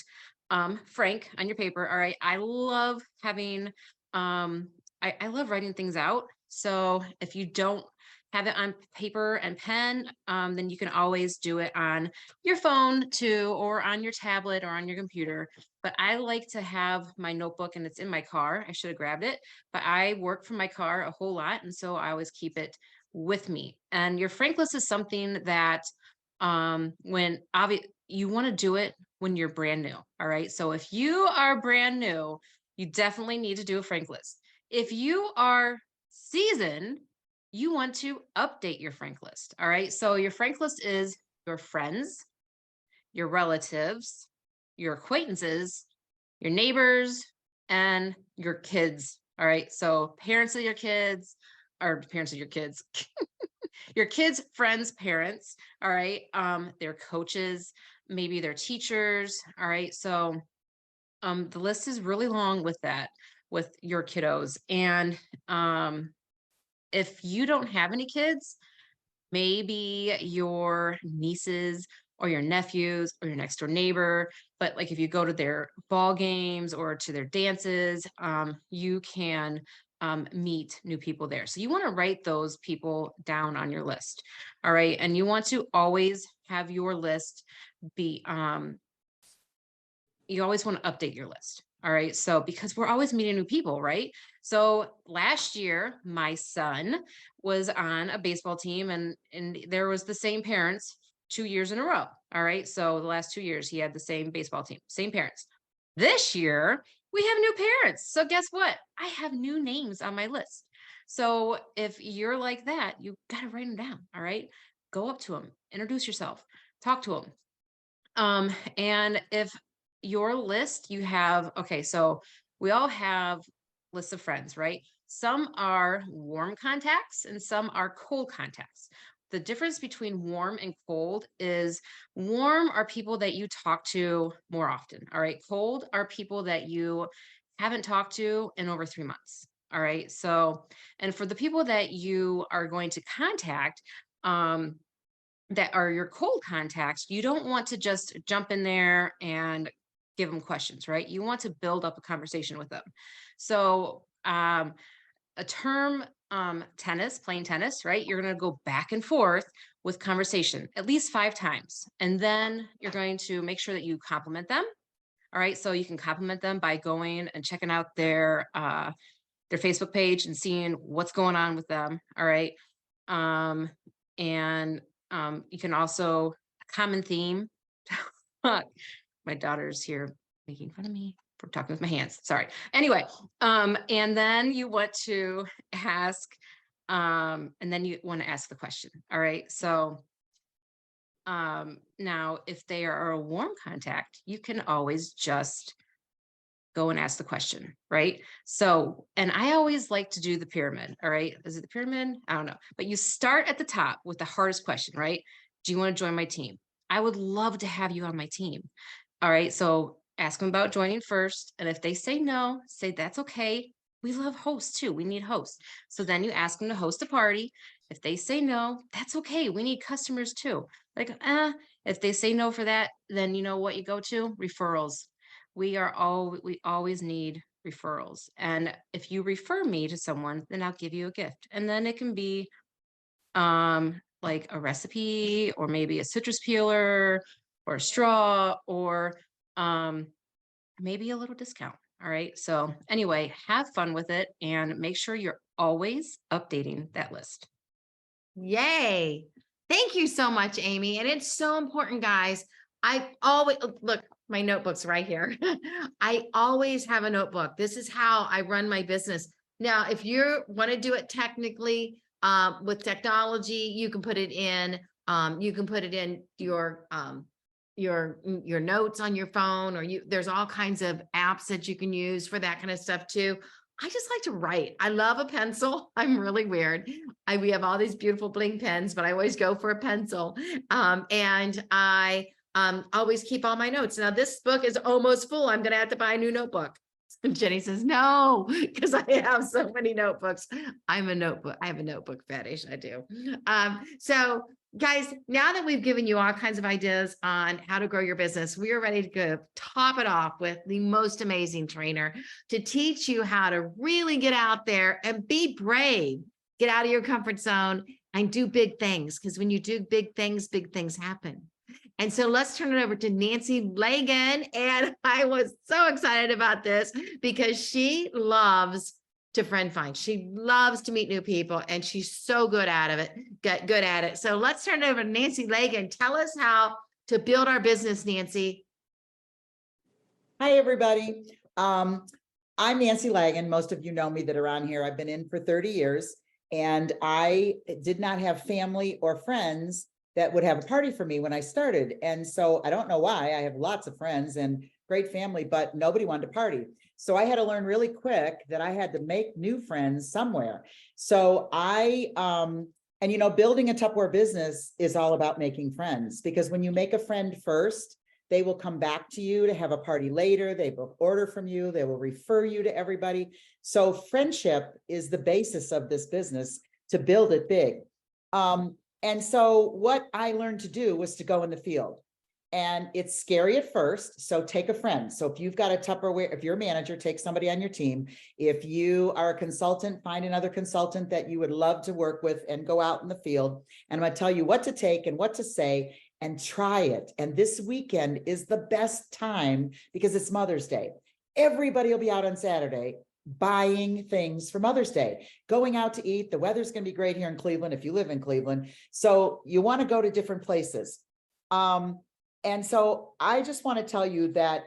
Frank on your paper. All right. I love having I love writing things out. So if you don't have it on paper and pen, then you can always do it on your phone too, or on your tablet or on your computer. But I like to have my notebook and it's in my car. I should have grabbed it, but I work from my car a whole lot. And so I always keep it with me. And your frank list is something that when you want to do it when you're brand new. All right. So if you are brand new, you definitely need to do a frank list. If you are seasoned, you want to update your frank list. All right. So your frank list is your friends, your relatives, your acquaintances, your neighbors, and your kids. All right. So parents of your kids, or parents of your kids, your kids, friends, parents. All right. Their coaches, maybe their teachers. All right. So the list is really long with that, with your kiddos. And if you don't have any kids, maybe your nieces or your nephews or your next door neighbor, but like if you go to their ball games or to their dances, you can meet new people there. So you want to write those people down on your list. All right. And you want to always have your list be, you always want to update your list. All right. So because we're always meeting new people, right? So last year, my son was on a baseball team and there was the same parents 2 years in a row. All right. So the last 2 years, he had the same baseball team, same parents. This year, we have new parents. So guess what? I have new names on my list. So if you're like that, you got to write them down. All right. Go up to them, introduce yourself, talk to them. And if your list, you have, okay, so we all have lists of friends, right? Some are warm contacts and some are cold contacts. The difference between warm and cold is warm are people that you talk to more often. All right. Cold are people that you haven't talked to in over 3 months. All right. So, and for the people that you are going to contact, that are your cold contacts, you don't want to just jump in there and give them questions, right? You want to build up a conversation with them. So a term, tennis, playing tennis, right? You're going to go back and forth with conversation at least 5 times. And then you're going to make sure that you compliment them. All right. So you can compliment them by going and checking out their Facebook page and seeing what's going on with them. All right. And you can also, a common theme. My daughter's here making fun of me for talking with my hands. Sorry. Anyway, and then you want to ask, and then you want to ask the question. All right. So now if they are a warm contact, you can always just go and ask the question, right? So, and I always like to do the pyramid, all right? Is it the pyramid? I don't know. But you start at the top with the hardest question, right? Do you want to join my team? I would love to have you on my team. All right. So ask them about joining first. And if they say no, say that's okay. We love hosts too. We need hosts. So then you ask them to host a party. If they say no, that's okay. We need customers too. Like, if they say no for that, then you know what you go to? Referrals. We always need referrals. And if you refer me to someone, then I'll give you a gift. And then it can be like a recipe or maybe a citrus peeler or a straw or maybe a little discount. All right. So anyway, have fun with it and make sure you're always updating that list. Yay. Thank you so much, Amy. And it's so important, guys. I always look, my notebook's right here. I always have a notebook. This is how I run my business. Now, if you want to do it technically, with technology, you can put it in, your notes on your phone, or there's all kinds of apps that you can use for that kind of stuff too. I just like to write. I love a pencil. I'm really weird. We have all these beautiful bling pens, but I always go for a pencil. And I always keep all my notes. Now this book is almost full. I'm going to have to buy a new notebook. And Jeni says, no, because I have so many notebooks. I have a notebook fetish. I do. So guys, now that we've given you all kinds of ideas on how to grow your business, we are ready to go top it off with the most amazing trainer to teach you how to really get out there and be brave, get out of your comfort zone and do big things. Because when you do big things happen. And so let's turn it over to Nancy Lagan. And I was so excited about this because she loves to friend find. She loves to meet new people and she's so good at it. So let's turn it over to Nancy Lagan. Tell us how to build our business, Nancy. Hi, everybody. I'm Nancy Lagan. Most of you know me that are on here. I've been in for 30 years and I did not have family or friends that would have a party for me when I started. And so I don't know why. I have lots of friends and great family, but nobody wanted to party. So I had to learn really quick that I had to make new friends somewhere. So building a Tupperware business is all about making friends, because when you make a friend first, they will come back to you to have a party later. They will order from you. They will refer you to everybody. So friendship is the basis of this business to build it big. And so what I learned to do was to go in the field, and it's scary at first. So take a friend. So if you've got a Tupperware, if you're a manager, take somebody on your team. If you are a consultant, find another consultant that you would love to work with and go out in the field. And I'm going to tell you what to take and what to say and try it. And this weekend is the best time because it's Mother's Day. Everybody will be out on Saturday buying things for Mother's Day, going out to eat. The weather's going to be great here in Cleveland if you live in Cleveland. So you want to go to different places. And so I just want to tell you that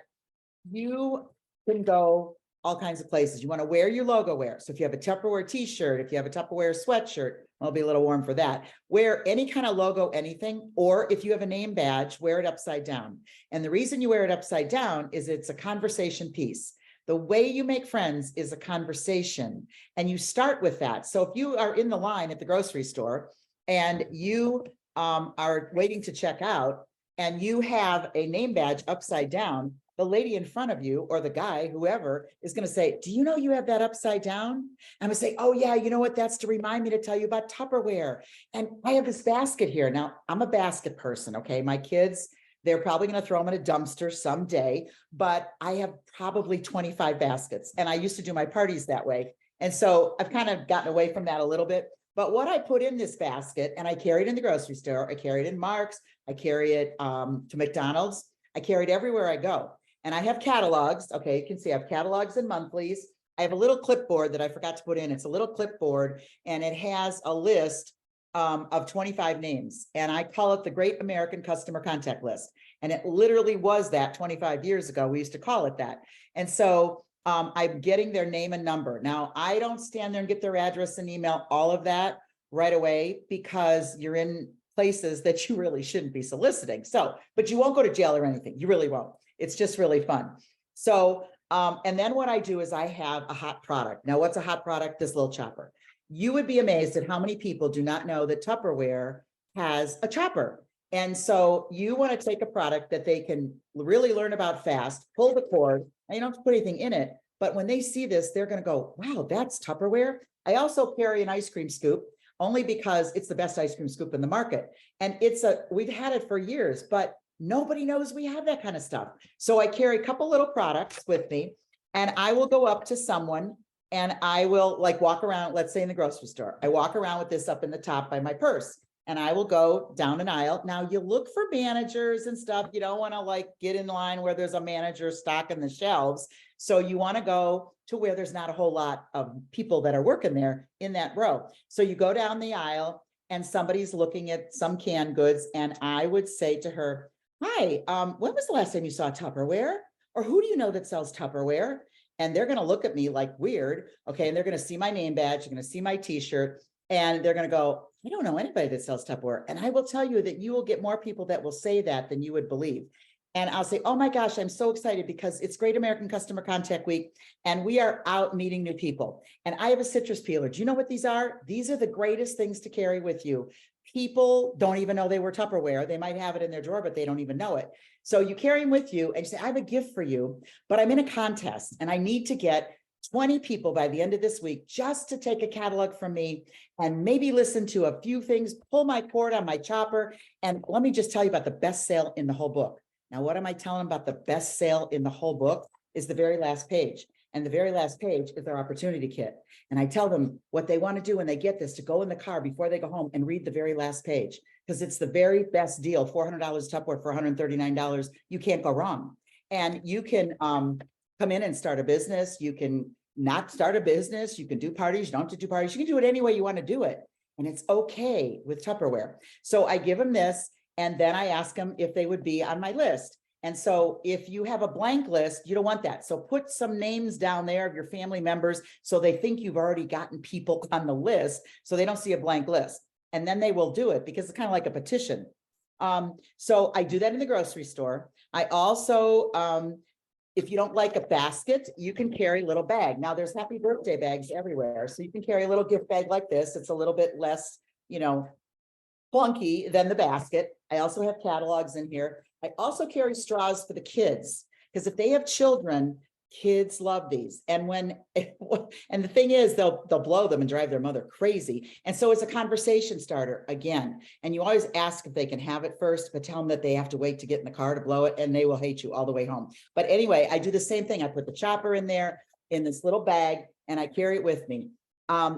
you can go all kinds of places. You want to wear your logo wear. So if you have a Tupperware t-shirt, if you have a Tupperware sweatshirt, it'll be a little warm for that. Wear any kind of logo, anything, or if you have a name badge, wear it upside down. And the reason you wear it upside down is it's a conversation piece. The way you make friends is a conversation, and you start with that. So if you are in the line at the grocery store and you are waiting to check out and you have a name badge upside down, the lady in front of you or the guy, whoever, is going to say, do you know you have that upside down? And I'm going to say, oh yeah, you know what? That's to remind me to tell you about Tupperware. And I have this basket here. Now I'm a basket person. Okay. My kids, they're probably going to throw them in a dumpster someday, but I have probably 25 baskets, and I used to do my parties that way. And so I've kind of gotten away from that a little bit, but what I put in this basket, and I carry it in the grocery store, I carry it in Mark's, I carry it to McDonald's, I carry it everywhere I go. And I have catalogs. Okay. You can see I have catalogs and monthlies. I have a little clipboard that I forgot to put in. It's a little clipboard and it has a list of 25 names, and I call it the Great American Customer Contact List. And it literally was that 25 years ago. We used to call it that. And so I'm getting their name and number. Now, I don't stand there and get their address and email, all of that right away, because you're in places that you really shouldn't be soliciting. So, but you won't go to jail or anything. You really won't. It's just really fun. So, and then what I do is I have a hot product. Now, what's a hot product? This little chopper. You would be amazed at how many people do not know that Tupperware has a chopper. And so you want to take a product that they can really learn about fast, pull the cord, and you don't have to put anything in it. But when they see this, they're going to go, wow, that's Tupperware. I also carry an ice cream scoop, only because it's the best ice cream scoop in the market. And we've had it for years, but nobody knows we have that kind of stuff. So I carry a couple little products with me, and I will go up to someone and I will walk around, let's say in the grocery store. I walk around with this up in the top by my purse. and I will go down an aisle. Now you look for managers and stuff. You don't want to like get in line where there's a manager stocking the shelves. So you want to go to where there's not a whole lot of people that are working there in that row. So you go down the aisle and somebody's looking at some canned goods. And I would say to her, hi, when was the last time you saw Tupperware? Or who do you know that sells Tupperware? And they're going to look at me like weird. Okay. And they're going to see my name badge. They're going to see my t-shirt. And they're going to go, I don't know anybody that sells Tupperware. And I will tell you that you will get more people that will say that than you would believe. And I'll say, oh my gosh, I'm so excited because it's Great American Customer Contact Week and we are out meeting new people. And I have a citrus peeler. Do you know what these are? These are the greatest things to carry with you. People don't even know they were Tupperware. They might have it in their drawer, but they don't even know it. So you carry them with you and you say, I have a gift for you, but I'm in a contest and I need to get 20 people by the end of this week just to take a catalog from me and maybe listen to a few things, pull my cord on my chopper. And let me just tell you about the best sale in the whole book. Now, what am I telling about the best sale in the whole book is the very last page. And the very last page is their opportunity kit. And I tell them what they want to do when they get this to go in the car before they go home and read the very last page, because it's the very best deal, $400 Tupperware for $139. You can't go wrong. And you can come in and start a business. You can not start a business. You can do parties. You don't have to do parties. You can do it any way you want to do it. And it's okay with Tupperware. So I give them this. And then I ask them if they would be on my list. And so if you have a blank list, you don't want that. So put some names down there of your family members so they think you've already gotten people on the list so they don't see a blank list. And then they will do it because it's kind of like a petition. So I do that in the grocery store. I also, if you don't like a basket, you can carry a little bag. Now there's happy birthday bags everywhere. So you can carry a little gift bag like this. It's a little bit less, clunky than the basket. I also have catalogs in here. I also carry straws for the kids because if they have children, kids love these. And and the thing is, they'll blow them and drive their mother crazy. And so it's a conversation starter again. And you always ask if they can have it first, but tell them that they have to wait to get in the car to blow it and they will hate you all the way home. But anyway, I do the same thing. I put the chopper in there in this little bag and I carry it with me.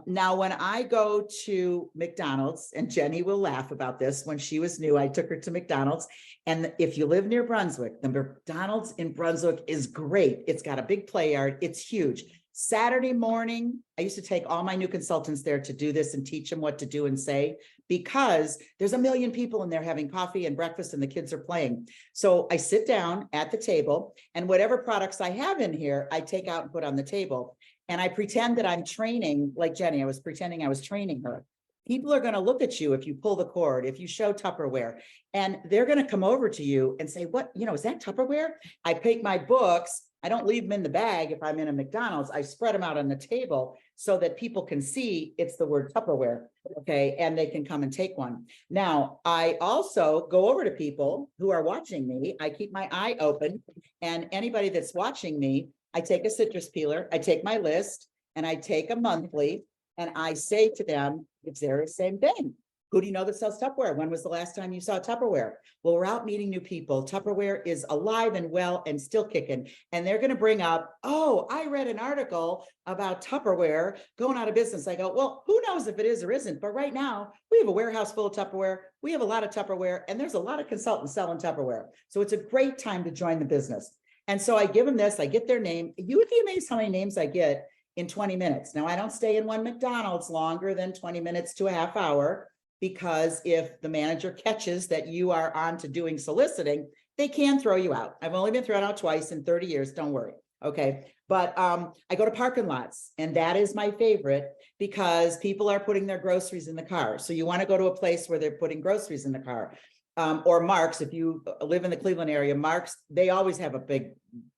Now, when I go to McDonald's, and Jeni will laugh about this, when she was new, I took her to McDonald's. And if you live near Brunswick, the McDonald's in Brunswick is great. It's got a big play yard. It's huge. Saturday morning, I used to take all my new consultants there to do this and teach them what to do and say, because there's a million people in there having coffee and breakfast and the kids are playing. So I sit down at the table and whatever products I have in here, I take out and put on the table. And I pretend that I'm training, like Jeni, I was pretending I was training her. People are going to look at you if you pull the cord, if you show Tupperware, and they're going to come over to you and say, what, is that Tupperware? I take my books. I don't leave them in the bag if I'm in a McDonald's. I spread them out on the table so that people can see it's the word Tupperware, okay? And they can come and take one. Now, I also go over to people who are watching me. I keep my eye open, and anybody that's watching me, I take a citrus peeler, I take my list, and I take a monthly, and I say to them, it's the same thing. Who do you know that sells Tupperware? When was the last time you saw Tupperware? Well, we're out meeting new people. Tupperware is alive and well and still kicking. And they're going to bring up, oh, I read an article about Tupperware going out of business. I go, well, who knows if it is or isn't? But right now, we have a warehouse full of Tupperware. We have a lot of Tupperware, and there's a lot of consultants selling Tupperware. So it's a great time to join the business. And so I give them this, I get their name. You would be amazed how many names I get in 20 minutes. Now, I don't stay in one McDonald's longer than 20 minutes to a half hour, because if the manager catches that you are on to doing soliciting, they can throw you out. I've only been thrown out twice in 30 years, don't worry. Okay. But I go to parking lots, and that is my favorite because people are putting their groceries in the car. So you want to go to a place where they're putting groceries in the car. Or Mark's, if you live in the Cleveland area, Mark's, they always have a big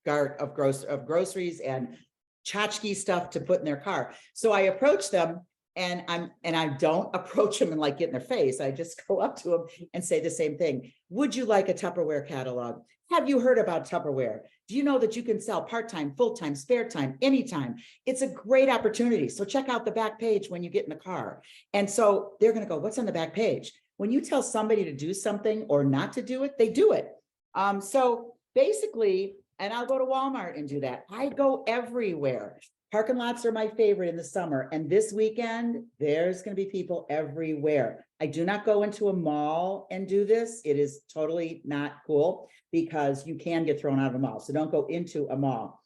cart of groceries and tchotchke stuff to put in their car. So I approach them, and I don't approach them and like get in their face. I just go up to them and say the same thing. Would you like a Tupperware catalog? Have you heard about Tupperware? Do you know that you can sell part-time, full-time, spare time, anytime? It's a great opportunity. So check out the back page when you get in the car. And so they're going to go, what's on the back page? When you tell somebody to do something or not to do it, they do it. So basically, And I'll go to Walmart and do that. I go everywhere. Parking lots are my favorite in the summer. And this weekend, there's going to be people everywhere. I do not go into a mall and do this. It is totally not cool because you can get thrown out of a mall. So don't go into a mall.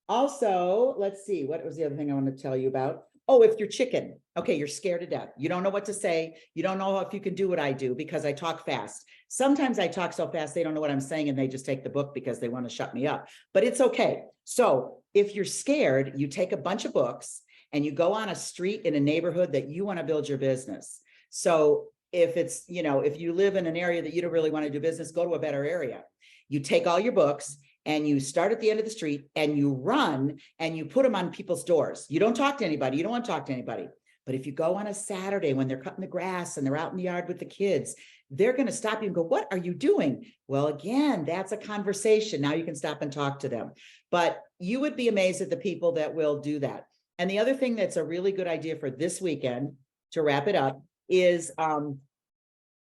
Also, let's see, what was the other thing I want to tell you about? Oh, if you're chicken, okay, you're scared to death. You don't know what to say. You don't know if you can do what I do because I talk fast. Sometimes I talk so fast, they don't know what I'm saying and they just take the book because they want to shut me up, but it's okay. So if you're scared, you take a bunch of books and you go on a street in a neighborhood that you want to build your business. So if it's, you know, if you live in an area that you don't really want to do business, go to a better area. You take all your books and you start at the end of the street and you run and you put them on people's doors. You don't talk to anybody. You don't want to talk to anybody. But if you go on a Saturday when they're cutting the grass and they're out in the yard with the kids, they're going to stop you and go, what are you doing? Well, again, that's a conversation. Now you can stop and talk to them. But you would be amazed at the people that will do that. And the other thing that's a really good idea for this weekend, to wrap it up, is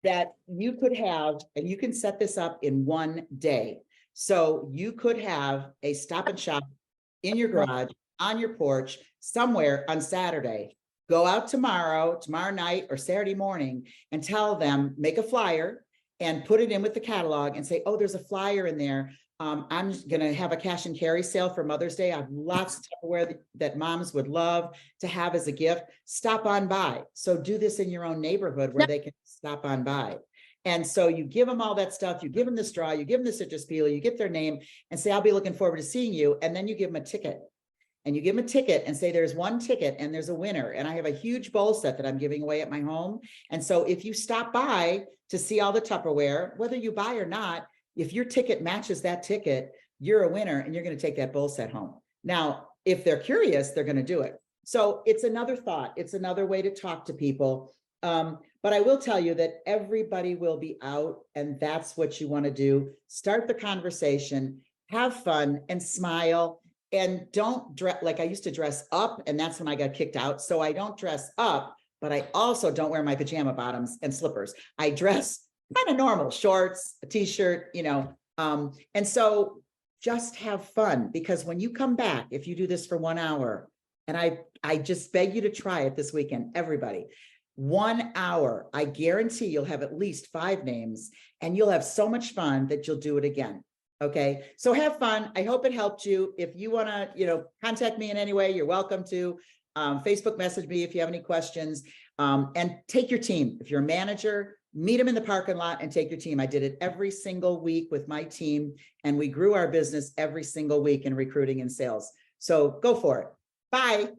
that you could have, and you can set this up in one day. So you could have a Stop and Shop in your garage, on your porch, somewhere on Saturday. Go out tomorrow night or Saturday morning and tell them, make a flyer and put it in with the catalog and say, oh, there's a flyer in there. I'm going to have a cash and carry sale for Mother's Day. I have lots of Tupperware that moms would love to have as a gift. Stop on by. So do this in your own neighborhood where they can stop on by. And so you give them all that stuff, you give them the straw, you give them the citrus peel, you get their name and say, I'll be looking forward to seeing you. And then you give them a ticket. And you give them a ticket and say, there's one ticket and there's a winner. And I have a huge bowl set that I'm giving away at my home. And so if you stop by to see all the Tupperware, whether you buy or not, if your ticket matches that ticket, you're a winner and you're going to take that bowl set home. Now, if they're curious, they're going to do it. So it's another thought. It's another way to talk to people. But I will tell you that everybody will be out and that's what you want to do. Start the conversation, have fun and smile. And don't dress like I used to dress up, and that's when I got kicked out. So I don't dress up, but I also don't wear my pajama bottoms and slippers. I dress kind of normal, shorts, a t-shirt, you know. And so just have fun, because when you come back, if you do this for 1 hour, and I just beg you to try it this weekend, everybody. 1 hour, I guarantee you'll have at least 5 names, and you'll have so much fun that you'll do it again. Okay, so have fun. I hope it helped you. If you want to, you know, contact me in any way, you're welcome to. Facebook message me if you have any questions, and take your team. If you're a manager, meet them in the parking lot and take your team. I did it every single week with my team, and we grew our business every single week in recruiting and sales. So go for it. Bye.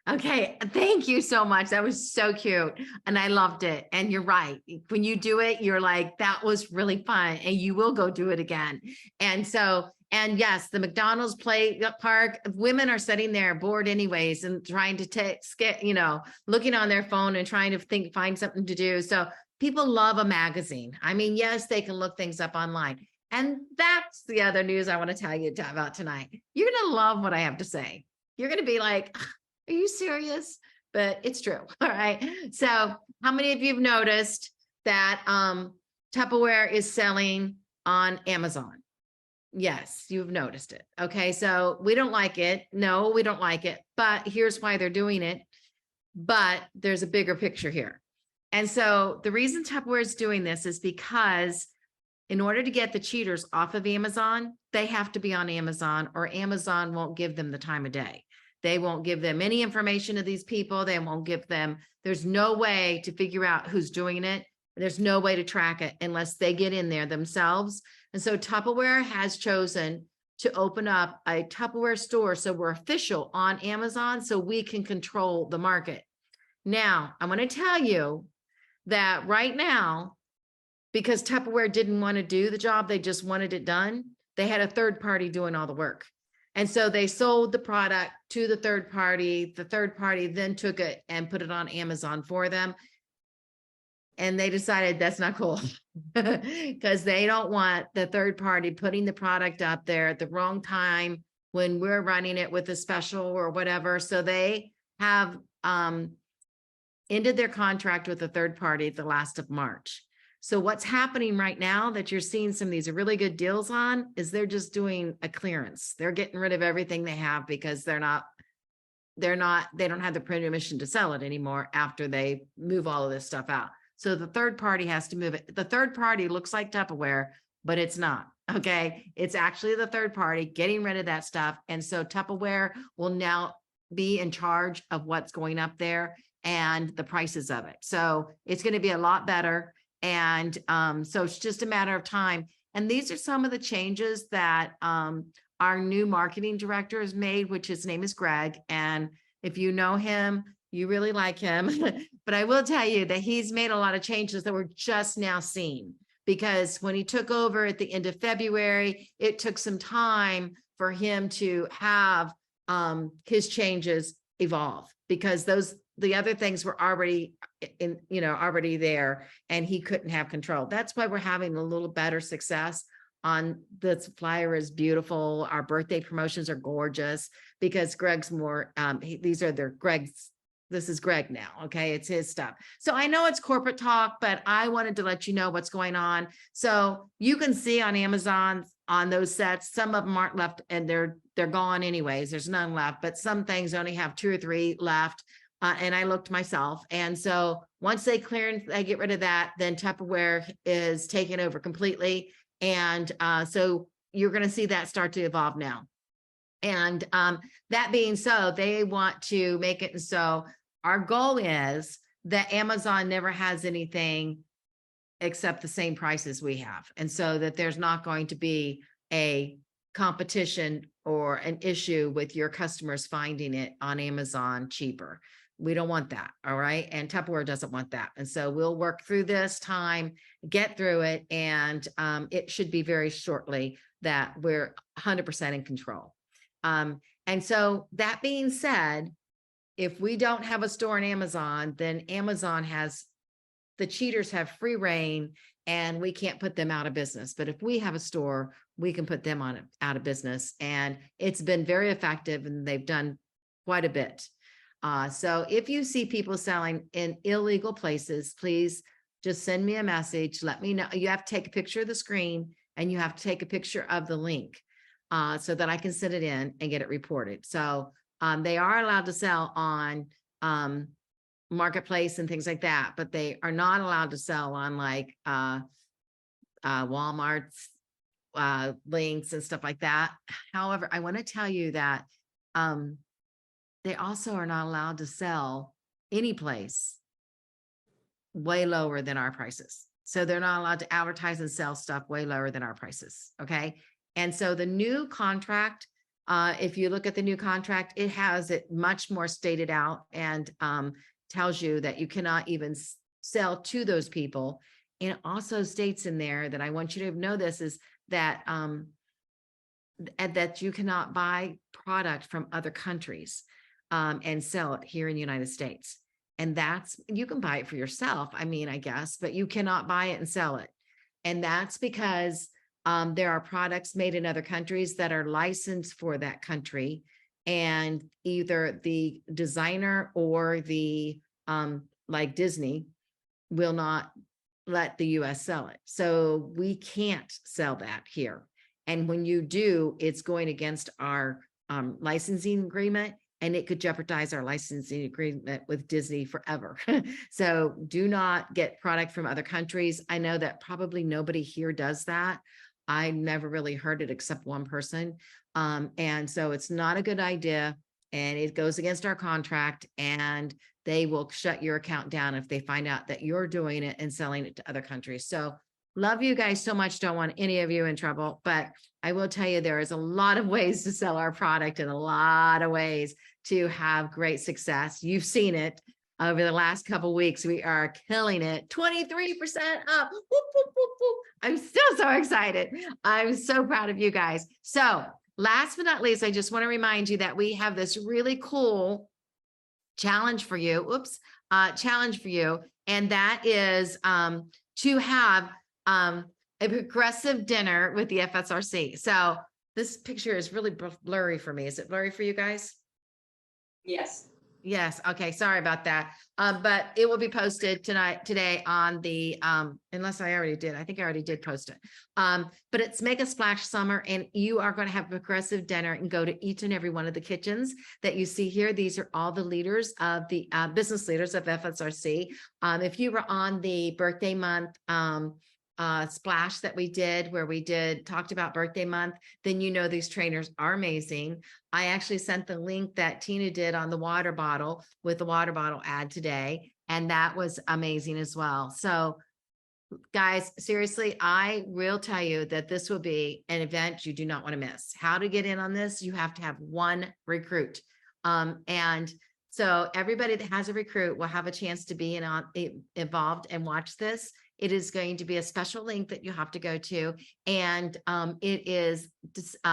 Okay, thank you so much. That was so cute. And I loved it. And you're right. When you do it, you're like, that was really fun. And you will go do it again. And so, and yes, the McDonald's play park, women are sitting there bored anyways and trying to get, you know, looking on their phone and trying to find something to do. So people love a magazine. I mean, yes, they can look things up online. And that's the other news I want to tell you about tonight. You're going to love what I have to say. You're going to be like, are you serious? But it's true. All right. So how many of you have noticed that Tupperware is selling on Amazon? Yes, you've noticed it. Okay. So we don't like it. No, we don't like it. But here's why they're doing it. But there's a bigger picture here. And so the reason Tupperware is doing this is because in order to get the cheaters off of Amazon, they have to be on Amazon, or Amazon won't give them the time of day. They won't give them any information of these people. They won't give them, there's no way to figure out who's doing it. There's no way to track it unless they get in there themselves. And so Tupperware has chosen to open up a Tupperware store. So we're official on Amazon, so we can control the market. Now, I'm going to tell you that right now, because Tupperware didn't want to do the job, they just wanted it done. They had a third party doing all the work. And so they sold the product to the third party. The third party then took it and put it on Amazon for them. And they decided that's not cool because they don't want the third party putting the product up there at the wrong time when we're running it with a special or whatever. So they have ended their contract with the third party at the last of March. So what's happening right now that you're seeing some of these really good deals on is they're just doing a clearance. They're getting rid of everything they have because they don't have the permission to sell it anymore after they move all of this stuff out. So the third party has to move it. The third party looks like Tupperware, but it's not. Okay. It's actually the third party getting rid of that stuff. And so Tupperware will now be in charge of what's going up there and the prices of it. So it's going to be a lot better. And so it's just a matter of time. And these are some of the changes that our new marketing director has made, which his name is Greg. And if you know him, you really like him. But I will tell you that he's made a lot of changes that we're just now seeing, because when he took over at the end of February, it took some time for him to have his changes evolve, because the other things were already already there and he couldn't have control. That's why we're having a little better success. On the flyer is beautiful. Our birthday promotions are gorgeous because Greg's more, this is Greg now. Okay. It's his stuff. So I know it's corporate talk, but I wanted to let you know what's going on. So you can see on Amazon on those sets, some of them aren't left and they're gone anyways. There's none left, but some things only have 2 or 3 left. And I looked myself. And so once they clear and they get rid of that, then Tupperware is taken over completely. And so you're going to see that start to evolve now. And that being so, they want to make it. And so our goal is that Amazon never has anything except the same prices we have. And so that there's not going to be a competition or an issue with your customers finding it on Amazon cheaper. We don't want that. All right. And Tupperware doesn't want that. And so we'll work through this time, get through it. And it should be very shortly that we're 100% in control. And so that being said, if we don't have a store on Amazon, then Amazon the cheaters have free reign and we can't put them out of business. But if we have a store, we can put them out of business. And it's been very effective and they've done quite a bit. So if you see people selling in illegal places, please just send me a message. Let me know. You have to take a picture of the screen and you have to take a picture of the link so that I can send it in and get it reported. So they are allowed to sell on Marketplace and things like that, but they are not allowed to sell on like Walmart's links and stuff like that. However, I want to tell you that they also are not allowed to sell any place way lower than our prices. So they're not allowed to advertise and sell stuff way lower than our prices. Okay. And so the new contract, if you look at the new contract, it has it much more stated out and tells you that you cannot even sell to those people. And it also states in there that I want you to know this is that that you cannot buy product from other countries and sell it here in the United States. And you can buy it for yourself, I mean, I guess, but you cannot buy it and sell it. And that's because there are products made in other countries that are licensed for that country. And either the designer or the, like Disney, will not let the US sell it. So we can't sell that here. And when you do, it's going against our licensing agreement. And it could jeopardize our licensing agreement with Disney forever. So do not get product from other countries. I know that probably nobody here does that. I never really heard it except one person. And so it's not a good idea. And it goes against our contract and they will shut your account down if they find out that you're doing it and selling it to other countries. So love you guys so much. Don't want any of you in trouble, but I will tell you, there is a lot of ways to sell our product and a lot of ways to have great success. You've seen it over the last couple of weeks. We are killing it. 23% up. Whoop, whoop, whoop, whoop. I'm still so excited. I'm so proud of you guys. So last but not least, I just want to remind you that we have this really cool challenge for you. Challenge for you. And that is to have a progressive dinner with the FSRC. So this picture is really blurry for me. Is it blurry for you guys? Yes. Yes, okay, sorry about that. But it will be posted today on the, unless I already did, I think I already did post it. But it's Make a Splash Summer, and you are going to have a progressive dinner and go to each and every one of the kitchens that you see here. These are all the leaders of the business leaders of FSRC. If you were on the birthday month, splash that we did where we talked about birthday month, then you know these trainers are amazing. I actually sent the link that Tina did on the water bottle with the water bottle ad today, and that was amazing as well. So guys, seriously, I will tell you that this will be an event you do not want to miss. How to get in on this? You have to have one recruit. And so everybody that has a recruit will have a chance to be involved and watch this. It is going to be a special link that you have to go to. And it is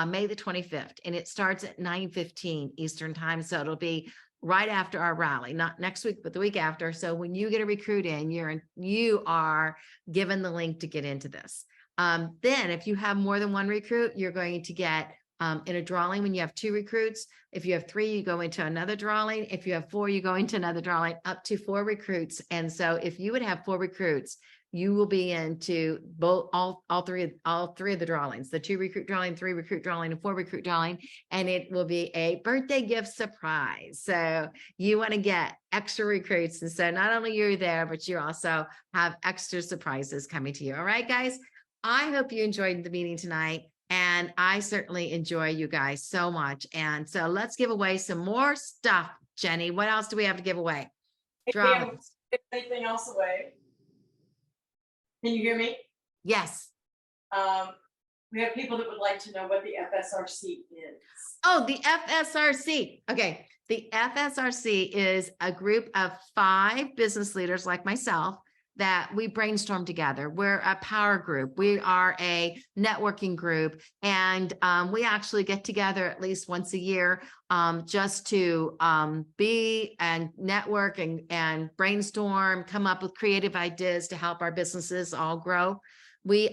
May the 25th, and it starts at 9:15 Eastern time. So it'll be right after our rally, not next week, but the week after. So when you get a recruit in, you are given the link to get into this. Then if you have more than one recruit, you're going to get in a drawing. When you have 2 recruits, if you have 3, you go into another drawing. If you have 4, you go into another drawing, up to 4 recruits. And so if you would have 4 recruits, you will be into both all three of the drawings, the 2 recruit drawing, 3 recruit drawing, and 4 recruit drawing, and it will be a birthday gift surprise. So you want to get extra recruits, and so not only you're there, but you also have extra surprises coming to you. All right, guys. I hope you enjoyed the meeting tonight, and I certainly enjoy you guys so much. And so let's give away some more stuff. Jeni, what else do we have to give away? Drawings. Anything else away? Can you hear me? Yes. We have people that would like to know what the FSRC is. Oh, the FSRC. Okay. The FSRC is a group of 5 business leaders like myself that we brainstorm together. We're a power group. We are a networking group, and we actually get together at least once a year just to be and network and brainstorm, come up with creative ideas to help our businesses all grow. We're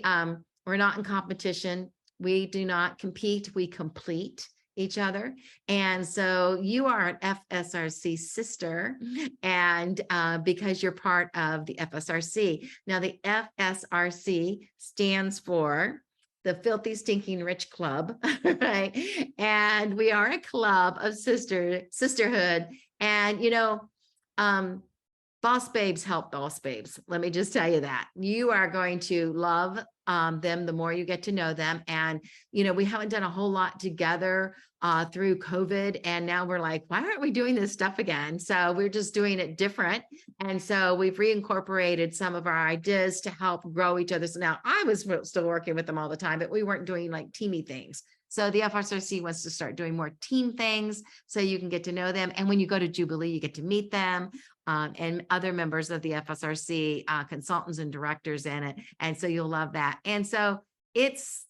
not in competition. We do not compete. We complete each other. And so you are an FSRC sister, and because you're part of the FSRC. Now the FSRC stands for the Filthy Stinking Rich Club, right? And we are a club of sisterhood. And boss babes help boss babes. Let me just tell you that. You are going to love them the more you get to know them. And, we haven't done a whole lot together through COVID. And now we're like, why aren't we doing this stuff again? So we're just doing it different. And so we've reincorporated some of our ideas to help grow each other. So now I was still working with them all the time, but we weren't doing like teamy things. So the FSRC wants to start doing more team things so you can get to know them. And when you go to Jubilee, you get to meet them and other members of the FSRC, consultants and directors in it. And so you'll love that. And so it's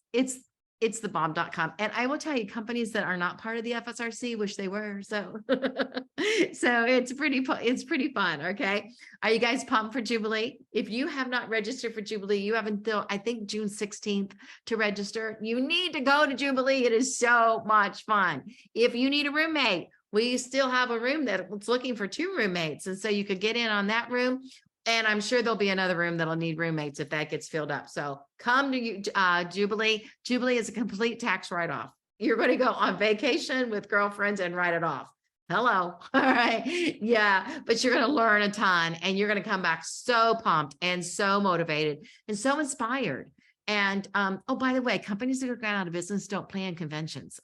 thebomb.com. And I will tell you, companies that are not part of the FSRC wish they were. So, so it's pretty fun. Okay. Are you guys pumped for Jubilee? If you have not registered for Jubilee, you have until I think June 16th to register. You need to go to Jubilee. It is so much fun. If you need a roommate, we still have a room that's looking for 2 roommates. And so you could get in on that room. And I'm sure there'll be another room that'll need roommates if that gets filled up. So come to Jubilee. Jubilee is a complete tax write-off. You're going to go on vacation with girlfriends and write it off. Hello. All right. Yeah. But you're going to learn a ton, and you're going to come back so pumped and so motivated and so inspired. And, oh, by the way, companies that are going out of business don't plan conventions.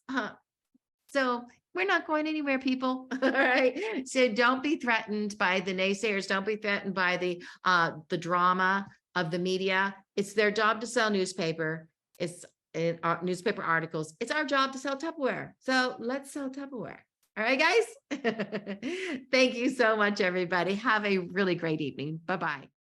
So we're not going anywhere, people. All right. So don't be threatened by the naysayers. Don't be threatened by the drama of the media. It's their job to sell newspaper. It's newspaper articles. It's our job to sell Tupperware. So let's sell Tupperware. All right, guys. Thank you so much, everybody. Have a really great evening. Bye-bye.